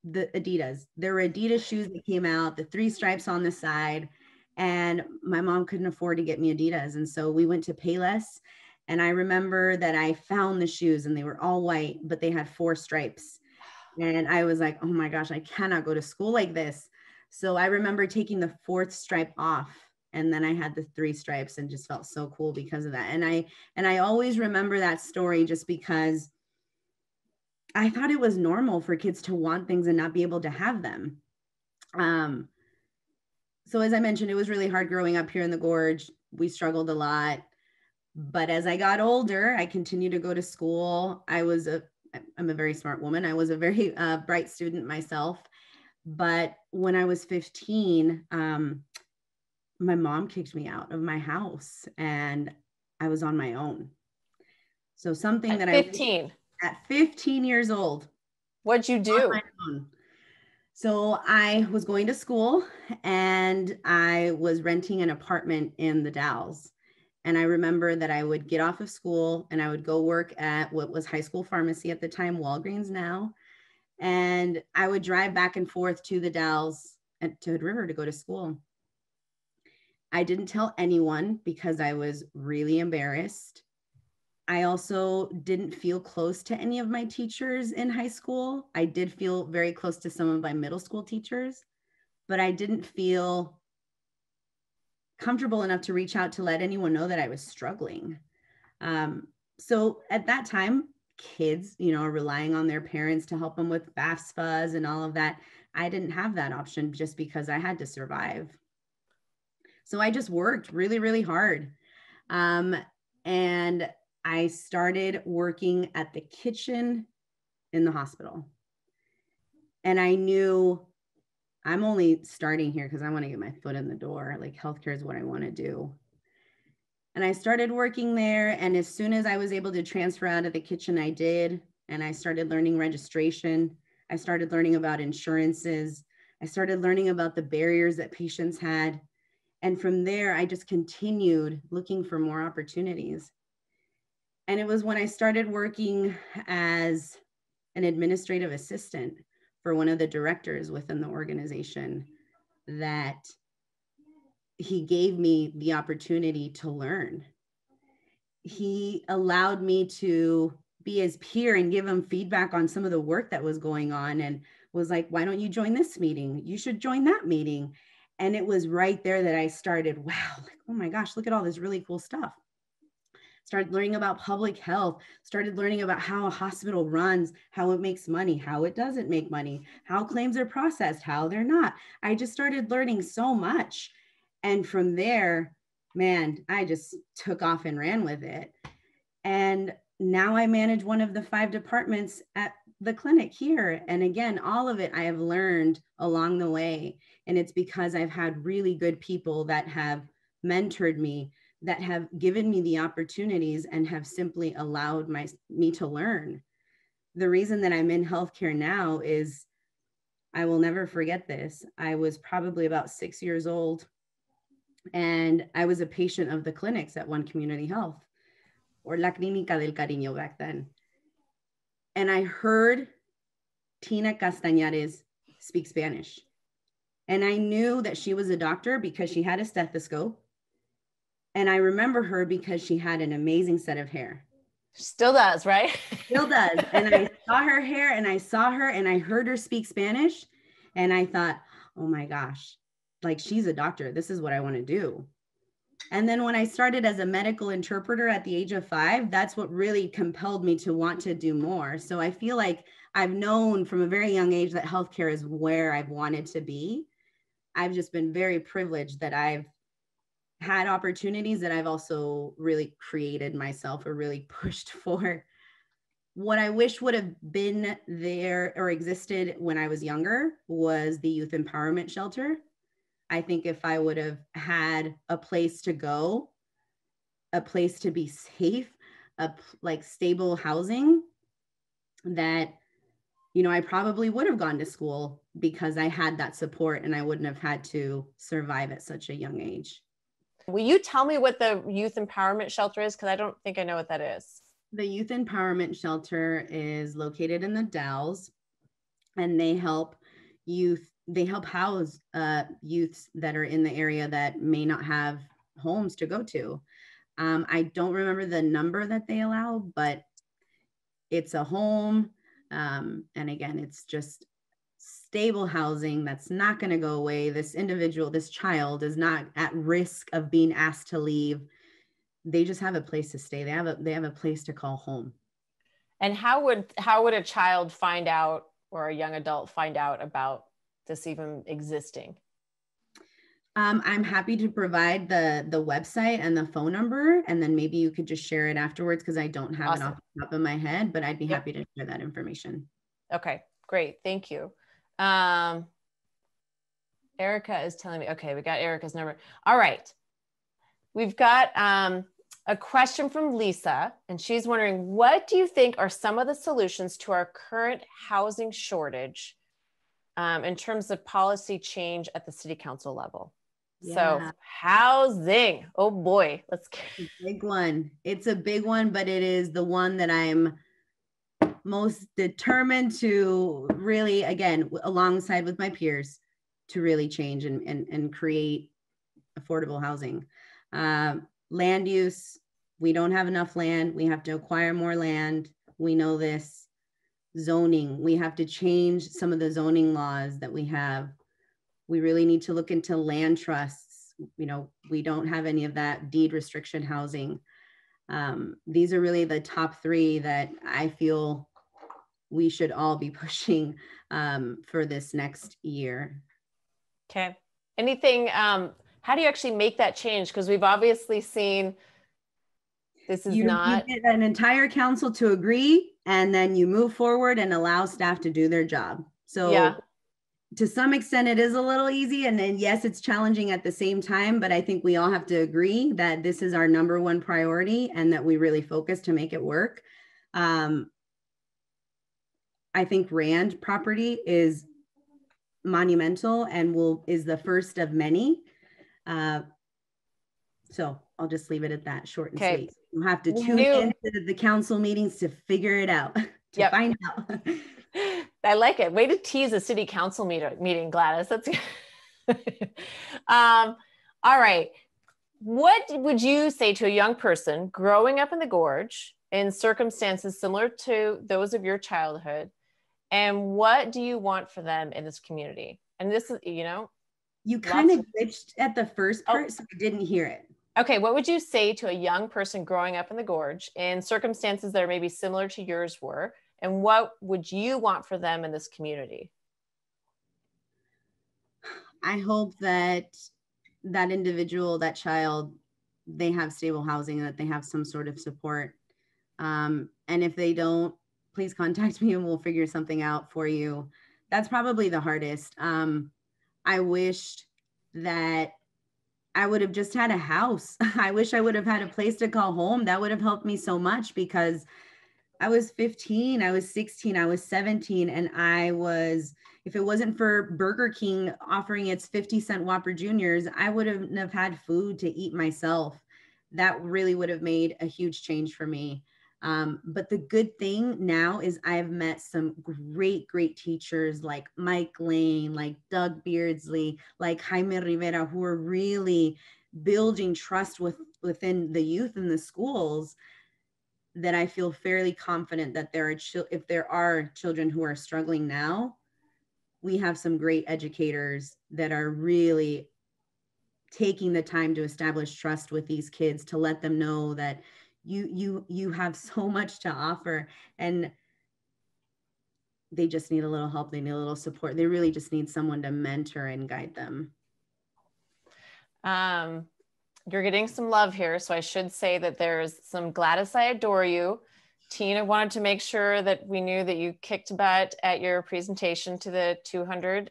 Adidas. There were Adidas shoes that came out, the 3 stripes on the side, and my mom couldn't afford to get me Adidas. And so we went to Payless, and I remember that I found the shoes and they were all white, but they had 4 stripes. And I was like, oh my gosh, I cannot go to school like this. So I remember taking the 4th stripe off, and then I had the 3 stripes and just felt so cool because of that. And I always remember that story just because I thought it was normal for kids to want things and not be able to have them. So as I mentioned, it was really hard growing up here in the Gorge. We struggled a lot. But as I got older, I continued to go to school. I'm a very smart woman. I was a very bright student myself. But when I was 15, my mom kicked me out of my house and I was on my own. So something that 15. At 15 years old. What'd you do? So I was going to school and I was renting an apartment in the Dalles. And I remember that I would get off of school and I would go work at what was high school pharmacy at the time, Walgreens now. And I would drive back and forth to the Dalles and to Hood River to go to school. I didn't tell anyone because I was really embarrassed. I also didn't feel close to any of my teachers in high school. I did feel very close to some of my middle school teachers, but I didn't feel comfortable enough to reach out to let anyone know that I was struggling. So at that time, kids, are relying on their parents to help them with FAFSAs and all of that. I didn't have that option just because I had to survive. So I just worked really, really hard. And I started working at the kitchen in the hospital. And I knew I'm only starting here because I want to get my foot in the door. Like healthcare is what I want to do. And I started working there. And as soon as I was able to transfer out of the kitchen, I did. And I started learning registration. I started learning about insurances. I started learning about the barriers that patients had. And from there, I just continued looking for more opportunities. And it was when I started working as an administrative assistant for one of the directors within the organization that he gave me the opportunity to learn. He allowed me to be his peer and give him feedback on some of the work that was going on and was like, why don't you join this meeting? You should join that meeting. And it was right there that I started, wow, like, oh my gosh, look at all this really cool stuff. Started learning about public health, started learning about how a hospital runs, how it makes money, how it doesn't make money, how claims are processed, how they're not. I just started learning so much. And from there, man, I just took off and ran with it. And now I manage one of the 5 departments at the clinic here. And again, all of it I have learned along the way. And it's because I've had really good people that have mentored me, that have given me the opportunities and have simply allowed me to learn. The reason that I'm in healthcare now is, I will never forget this. I was probably about 6 years old and I was a patient of the clinics at One Community Health, or La Clínica del Cariño back then. And I heard Tina Castañares speak Spanish. And I knew that she was a doctor because she had a stethoscope. And I remember her because she had an amazing set of hair. Still does, right? Still does. And I saw her hair and I saw her and I heard her speak Spanish. And I thought, oh my gosh, like she's a doctor. This is what I want to do. And then when I started as a medical interpreter at the age of 5, that's what really compelled me to want to do more. So I feel like I've known from a very young age that healthcare is where I've wanted to be. I've just been very privileged that I've had opportunities that I've also really created myself or really pushed for. What I wish would have been there or existed when I was younger was the youth empowerment shelter. I think if I would have had a place to go a place to be safe, like stable housing, that, you know, I probably would have gone to school because I had that support and I wouldn't have had to survive at such a young age. Will you tell me what the youth empowerment shelter is? Because I don't think I know what that is. The youth empowerment shelter is located in the Dalles, and they help house youths that are in the area that may not have homes to go to. I don't remember the number that they allow, but it's a home. And again, it's just stable housing that's not going to go away. This child is not at risk of being asked to leave. They just have a place to stay. They have a place to call home. And how would a child find out, or a young adult find out about this even existing? I'm happy to provide the website and the phone number, and then maybe you could just share it afterwards, because I don't have it off the top of my head, but I'd be happy to share that information. Okay, great. Thank you. Erica is telling me, okay, we got Erica's number. All right. We've got a question from Lisa, and she's wondering, what do you think are some of the solutions to our current housing shortage in terms of policy change at the city council level? Yeah. So housing, oh boy, let's get a big one. It's a big one, but it is the one that I'm most determined to really, again, alongside with my peers, to really change and create affordable housing. Land use, we don't have enough land. We have to acquire more land. We know this. Zoning, we have to change some of the zoning laws that we have. We really need to look into land trusts. You know, we don't have any of that deed restriction housing. These are really the top three that I feel we should all be pushing for this next year. Okay. Anything, how do you actually make that change? Because we've obviously seen this is not. You get an entire council to agree, and then you move forward and allow staff to do their job. So yeah, to some extent it is a little easy, and then yes, it's challenging at the same time, but I think we all have to agree that this is our number one priority and that we really focus to make it work. I think Rand property is monumental and is the first of many. So I'll just leave it at that, short and sweet. You'll have to tune into the council meetings to figure it out, to find out. I like it. Way to tease a city council meeting, Gladys. That's good. All right. What would you say to a young person growing up in the Gorge in circumstances similar to those of your childhood? And what do you want for them in this community? And this is, you know. You kind of glitched at the first part, so I didn't hear it. Okay, what would you say to a young person growing up in the Gorge in circumstances that are maybe similar to yours were? And what would you want for them in this community? I hope that that individual, that child, they have stable housing and that they have some sort of support. And if they don't, please contact me and we'll figure something out for you. That's probably the hardest. I wished that I would have just had a house. I wish I would have had a place to call home. That would have helped me so much, because I was 15, I was 16, I was 17, and if it wasn't for Burger King offering its 50-cent Whopper Juniors, I wouldn't have had food to eat myself. That really would have made a huge change for me. But the good thing now is I've met some great teachers like Mike Lane, like Doug Beardsley, like Jaime Rivera, who are really building trust within the youth in the schools, that I feel fairly confident that if there are children who are struggling now, we have some great educators that are really taking the time to establish trust with these kids, to let them know that you have so much to offer, and they just need a little help. They need a little support. They really just need someone to mentor and guide them. You're getting some love here. So I should say that there's some Gladys, I adore you. Tina wanted to make sure that we knew that you kicked butt at your presentation to the 200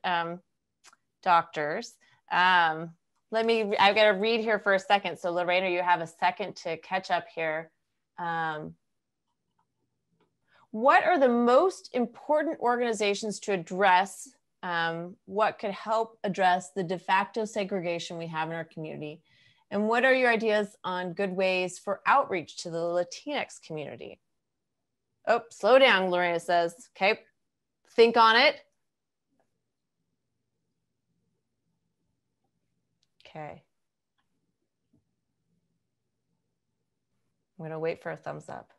doctors. I've got to read here for a second. So Lorena, you have a second to catch up here. What are the most important organizations to address what could help address the de facto segregation we have in our community? And what are your ideas on good ways for outreach to the Latinx community? Oh, slow down, Lorena says. Okay, think on it. Okay. I'm going to wait for a thumbs up.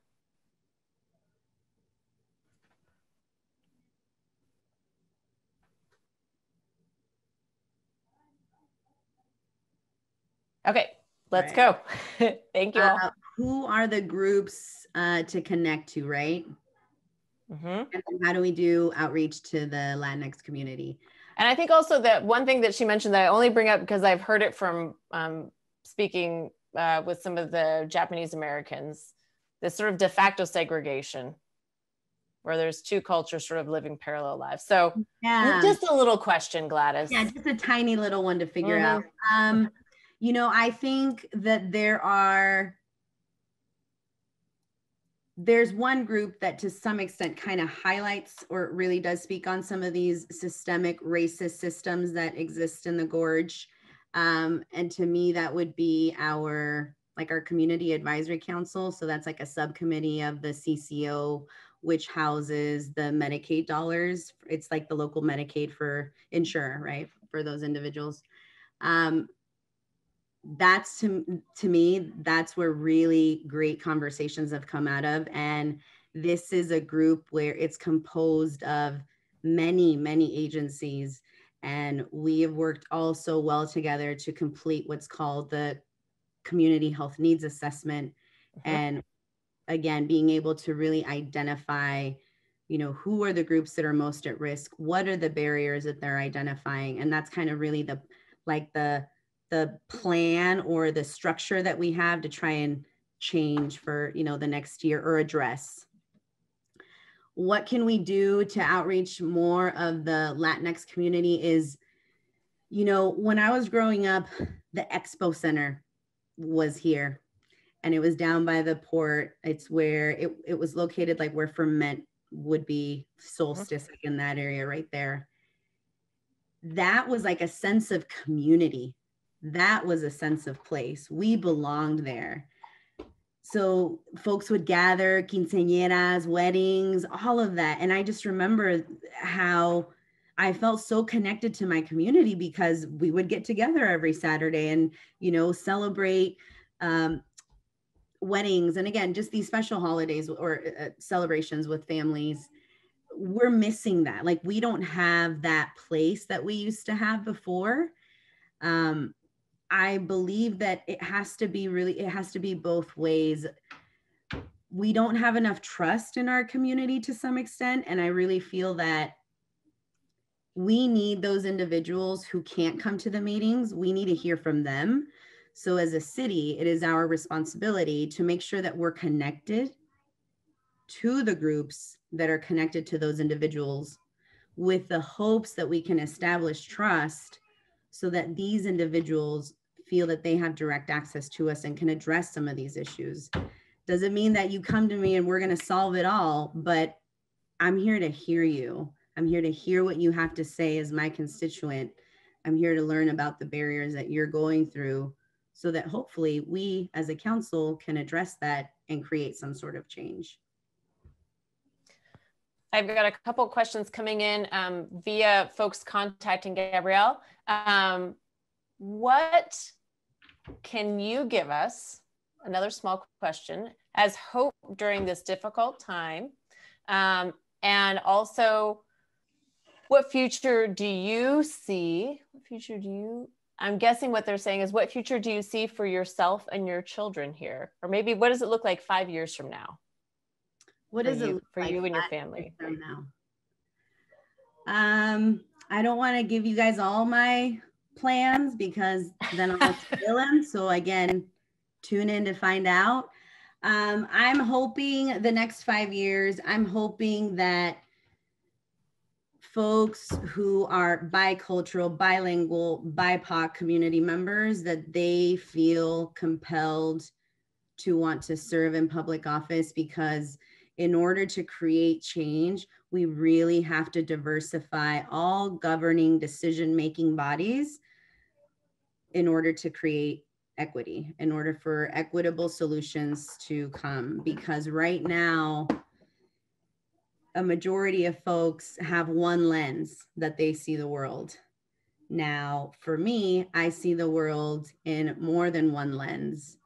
Okay, let's go. Thank you all. Who are the groups to connect to, right? And how do we do outreach to the Latinx community? And I think also that one thing that she mentioned that I only bring up because I've heard it from speaking with some of the Japanese Americans, this sort of de facto segregation where there's two cultures sort of living parallel lives. So just a little question, Gladys. Yeah, just a tiny little one to figure out. You know, I think that there's one group that to some extent kind of highlights or really does speak on some of these systemic racist systems that exist in the gorge. And to me, that would be our community advisory council. So that's like a subcommittee of the CCO, which houses the Medicaid dollars. It's like the local Medicaid for insurer, right? For those individuals. That's to me, that's where really great conversations have come out of. And this is a group where it's composed of many, many agencies. And we have worked all so well together to complete what's called the community health needs assessment. And again, being able to really identify, you know, who are the groups that are most at risk? What are the barriers that they're identifying? And that's kind of really the plan or the structure that we have to try and change for, you know, the next year or address. What can we do to outreach more of the Latinx community is, you know, when I was growing up, the Expo Center was here and it was down by the port. It's where it was located, like where ferment would be, solstice, like in that area right there. That was like a sense of community. That was a sense of place. We belonged there. So folks would gather, quinceañeras, weddings, all of that. And I just remember how I felt so connected to my community because we would get together every Saturday and, you know, celebrate weddings. And again, just these special holidays or celebrations with families. We're missing that. Like, we don't have that place that we used to have before. I believe that it has to be both ways. We don't have enough trust in our community to some extent. And I really feel that we need those individuals who can't come to the meetings. We need to hear from them. So as a city, it is our responsibility to make sure that we're connected to the groups that are connected to those individuals with the hopes that we can establish trust so that these individuals feel that they have direct access to us and can address some of these issues. Doesn't mean that you come to me and we're going to solve it all, but I'm here to hear you. I'm here to hear what you have to say as my constituent. I'm here to learn about the barriers that you're going through so that hopefully we as a council can address that and create some sort of change. I've got a couple of questions coming in via folks contacting Gabrielle. What can you give us, another small question, as hope during this difficult time? And also, what future do you see? I'm guessing what they're saying is, what future do you see for yourself and your children here? Or maybe what does it look like 5 years from now? What does it look for like you and your family from now? I don't want to give you guys all my plans because then I'll spill them. So again, tune in to find out. I'm hoping the next 5 years, I'm hoping that folks who are bicultural, bilingual, BIPOC community members, that they feel compelled to want to serve in public office, because in order to create change, we really have to diversify all governing decision-making bodies in order to create equity, in order for equitable solutions to come. Because right now, a majority of folks have one lens that they see the world. Now, for me, I see the world in more than one lens,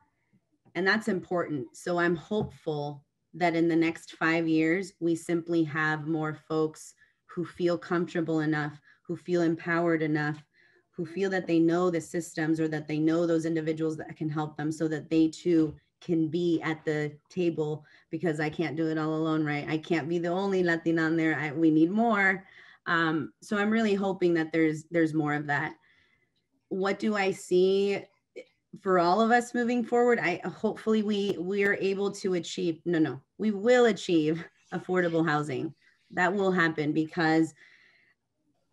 and that's important. So I'm hopeful that in the next 5 years, we simply have more folks who feel comfortable enough, who feel empowered enough, who feel that they know the systems, or that they know those individuals that can help them, so that they too can be at the table, because I can't do it all alone, right? I can't be the only Latina on there. We need more. So I'm really hoping that there's more of that. What do I see for all of us moving forward? Hopefully we are able to achieve, we will achieve affordable housing. That will happen, because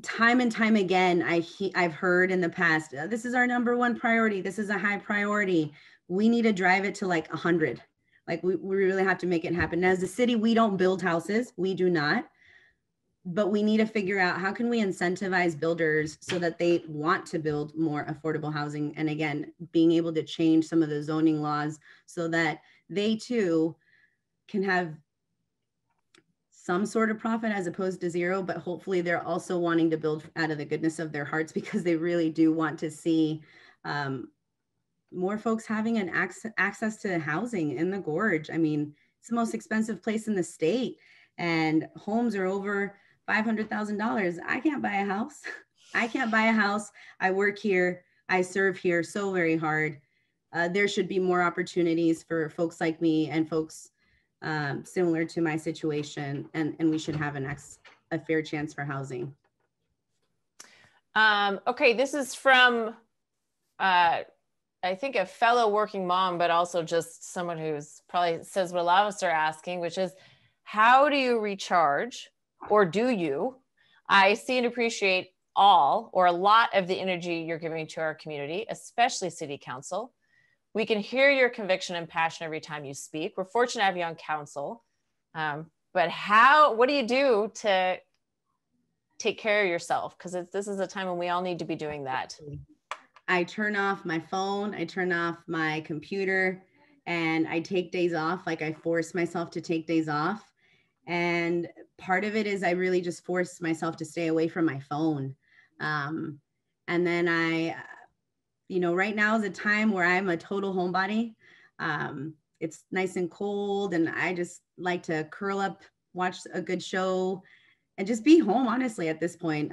time and time again, I've heard in the past, this is our number one priority. This is a high priority. We need to drive it to like 100. Like we really have to make it happen. As a city, we don't build houses. We do not. But we need to figure out, how can we incentivize builders so that they want to build more affordable housing? And again, being able to change some of the zoning laws so that they too can have some sort of profit as opposed to zero, but hopefully they're also wanting to build out of the goodness of their hearts, because they really do want to see more folks having an access to housing in the Gorge. I mean, it's the most expensive place in the state, and homes are over $500,000. I can't buy a house. I can't buy a house. I work here. I serve here so very hard. There should be more opportunities for folks like me and folks similar to my situation, and we should have a fair chance for housing. Okay, this is from, I think, a fellow working mom, but also just someone who's probably says what a lot of us are asking, which is, how do you recharge, or do you? I see and appreciate all or a lot of the energy you're giving to our community, especially City Council. We can hear your conviction and passion every time you speak. We're fortunate to have you on council. But what do you do to take care of yourself? Because this is a time when we all need to be doing that. I turn off my phone, I turn off my computer, and I take days off. Like, I force myself to take days off. And part of it is I really just force myself to stay away from my phone. And then right now is a time where I'm a total homebody. It's nice and cold, and I just like to curl up, watch a good show, and just be home, honestly, at this point.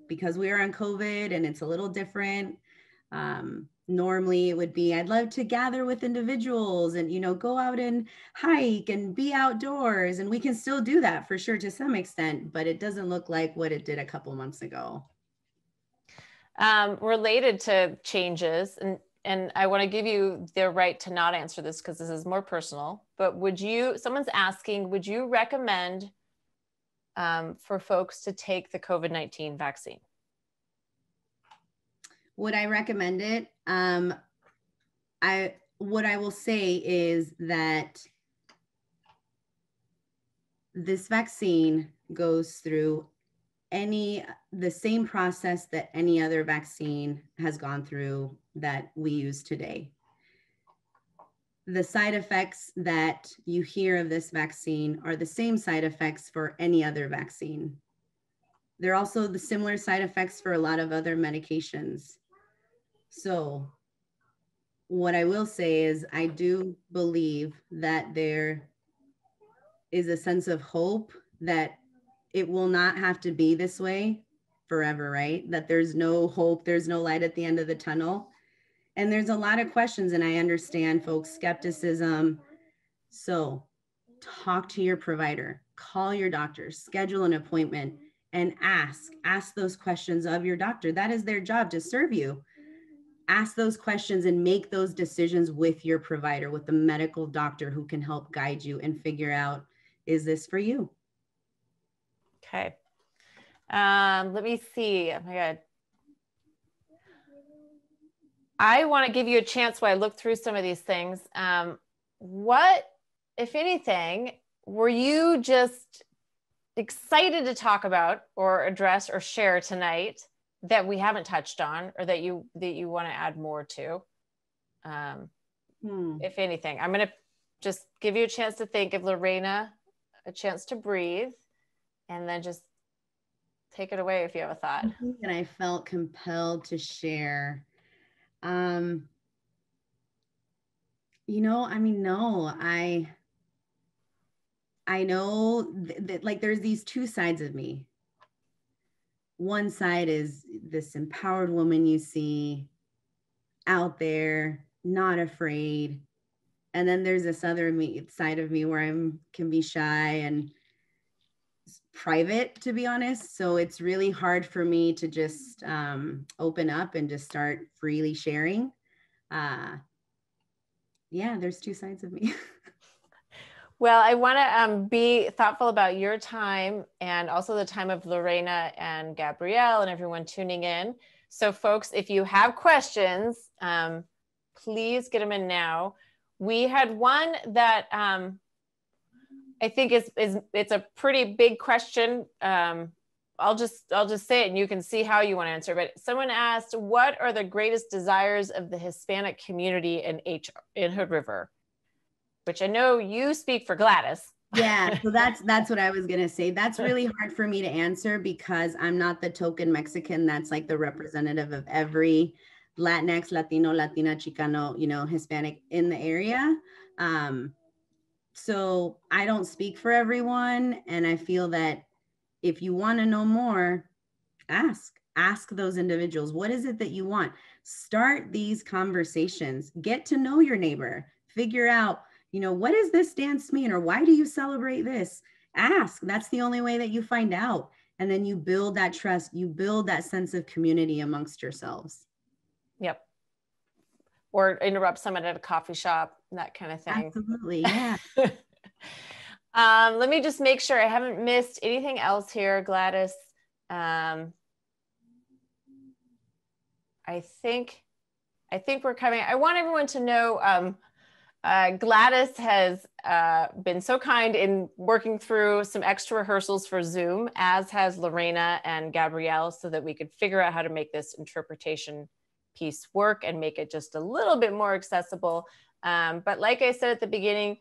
Because we are on COVID and it's a little different. Normally it would be, I'd love to gather with individuals and, go out and hike and be outdoors. And we can still do that for sure to some extent, but it doesn't look like what it did a couple months ago. Related to changes, and I want to give you the right to not answer this because this is more personal, but someone's asking, would you recommend for folks to take the COVID-19 vaccine? Would I recommend it? What I will say is that this vaccine goes through the same process that any other vaccine has gone through that we use today. The side effects that you hear of this vaccine are the same side effects for any other vaccine. They're also the similar side effects for a lot of other medications. So what I will say is I do believe that there is a sense of hope that it will not have to be this way forever, right? That there's no hope, there's no light at the end of the tunnel. And there's a lot of questions, and I understand folks' skepticism. So talk to your provider, call your doctor, schedule an appointment, and ask those questions of your doctor. That is their job, to serve you. Ask those questions and make those decisions with your provider, with the medical doctor who can help guide you and figure out, is this for you? Okay. Let me see. Oh my God. I want to give you a chance while I look through some of these things. What, if anything, were you just excited to talk about or address or share tonight that we haven't touched on, or that you want to add more to? If anything, I'm going to just give you a chance to think, give Lorena a chance to breathe, and then just take it away if you have a thought. And I felt compelled to share. You know, I mean, no, I know that like there's these two sides of me. One side is this empowered woman you see out there, not afraid. And then there's this other side of me where can be shy and private, to be honest. So it's really hard for me to just open up and just start freely sharing. Yeah, there's two sides of me. Well, I want to be thoughtful about your time and also the time of Lorena and Gabrielle and everyone tuning in. So folks, if you have questions, please get them in now. We had one that I think it's a pretty big question. I'll just say it and you can see how you want to answer. But someone asked, what are the greatest desires of the Hispanic community in Hood River? Which I know you speak for Gladys. Yeah, so that's what I was gonna say. That's really hard for me to answer because I'm not the token Mexican that's like the representative of every Latinx, Latino, Latina, Chicano, you know, Hispanic in the area. So I don't speak for everyone. And I feel that if you want to know more, ask those individuals. What is it that you want? Start these conversations, get to know your neighbor, figure out, you know, what does this dance mean? Or why do you celebrate this? Ask. That's the only way that you find out. And then you build that trust, you build that sense of community amongst yourselves. Yep. Or interrupt someone at a coffee shop, that kind of thing. Absolutely, yeah. Let me just make sure I haven't missed anything else here, Gladys. I think we're coming. I want everyone to know Gladys has been so kind in working through some extra rehearsals for Zoom, as has Lorena and Gabrielle, so that we could figure out how to make this interpretation piece work and make it just a little bit more accessible. But like I said at the beginning,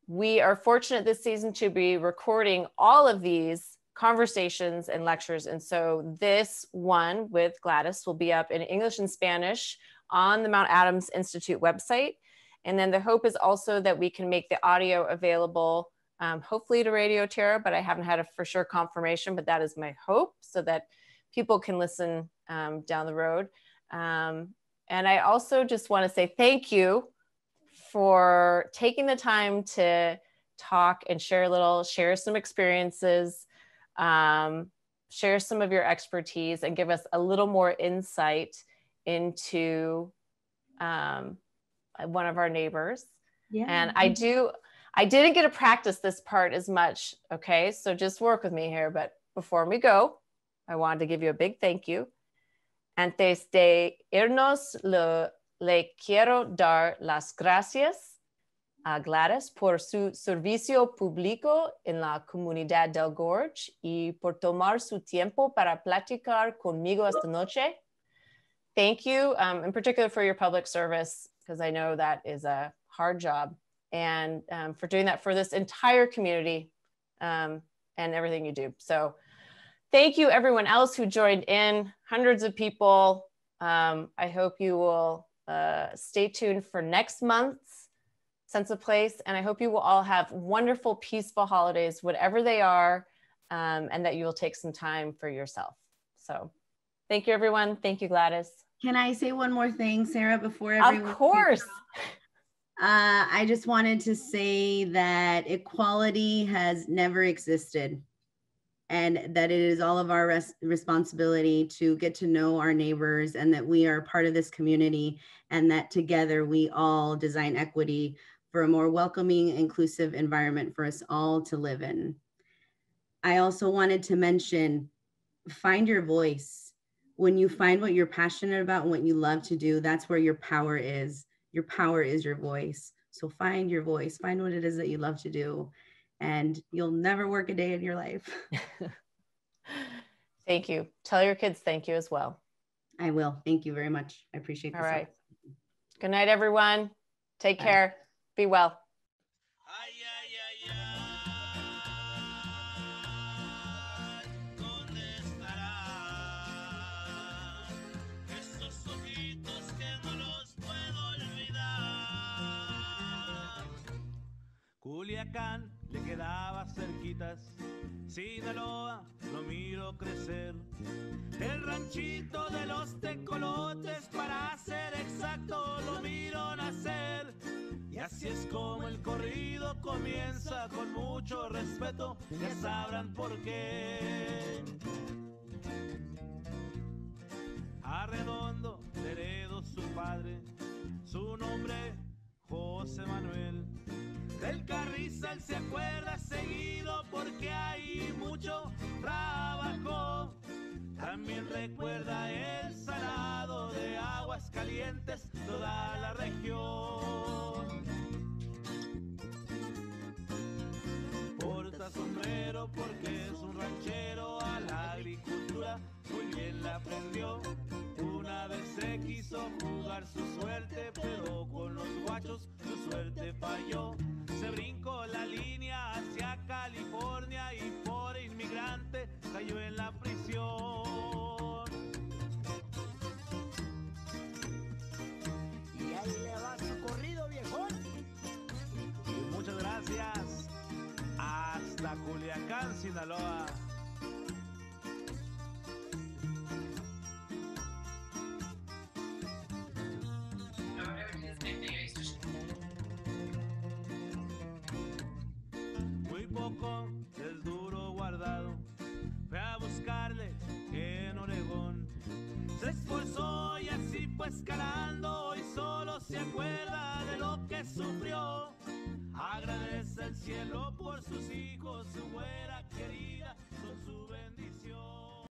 we are fortunate this season to be recording all of these conversations and lectures. And so this one with Gladys will be up in English and Spanish on the Mount Adams Institute website. And then the hope is also that we can make the audio available, hopefully to Radio Terra, but I haven't had a for sure confirmation, but that is my hope, so that people can listen down the road. And I also just want to say thank you for taking the time to talk and share some experiences, share some of your expertise, and give us a little more insight into one of our neighbors. Yeah. And I didn't get to practice this part as much. Okay. So just work with me here. But before we go, I wanted to give you a big thank you. Antes de irnos, le quiero dar las gracias a Gladys por su servicio público en la comunidad del Gorge y por tomar su tiempo para platicar conmigo esta noche. Thank you, in particular for your public service, because I know that is a hard job, and for doing that for this entire community and everything you do. So thank you everyone else who joined in, hundreds of people. I hope you will stay tuned for next month's Sense of Place, and I hope you will all have wonderful, peaceful holidays, whatever they are, and that you will take some time for yourself. So thank you, everyone. Thank you, Gladys. Can I say one more thing, Sarah, before everyone? Of course. I just wanted to say that equality has never existed, and that it is all of our responsibility to get to know our neighbors, and that we are part of this community, and that together we all design equity for a more welcoming, inclusive environment for us all to live in. I also wanted to mention, find your voice. When you find what you're passionate about and what you love to do, that's where your power is. Your power is your voice. So find your voice, find what it is that you love to do, and you'll never work a day in your life. Thank you. Tell your kids thank you as well. I will. Thank you very much. I appreciate this. All right. Good night, everyone. Take care. Be well. Culiacán le quedaba cerquitas, Sinaloa lo miro crecer, el ranchito de los tecolotes, para ser exacto, lo miro nacer. Y así es como el corrido comienza, con mucho respeto, ya sabrán por qué. Arredondo le heredó su padre, su nombre José Manuel. Del Carrizal se acuerda seguido porque ahí mucho trabajó. También recuerda el salado de Aguas Calientes, toda la región. Porta sombrero porque es un ranchero, a la agricultura muy bien la aprendió. Una vez se quiso jugar su suerte, pero con los guachos su suerte falló. Se brincó la línea hacia California y por inmigrante cayó en la prisión. Y ahí le va su corrido, viejón. Y muchas gracias. Hasta Culiacán, Sinaloa. Poco del duro guardado, fue a buscarle en Oregón. Se esforzó y así fue escalando, y solo se acuerda de lo que sufrió. Agradece al cielo por sus hijos, su güera.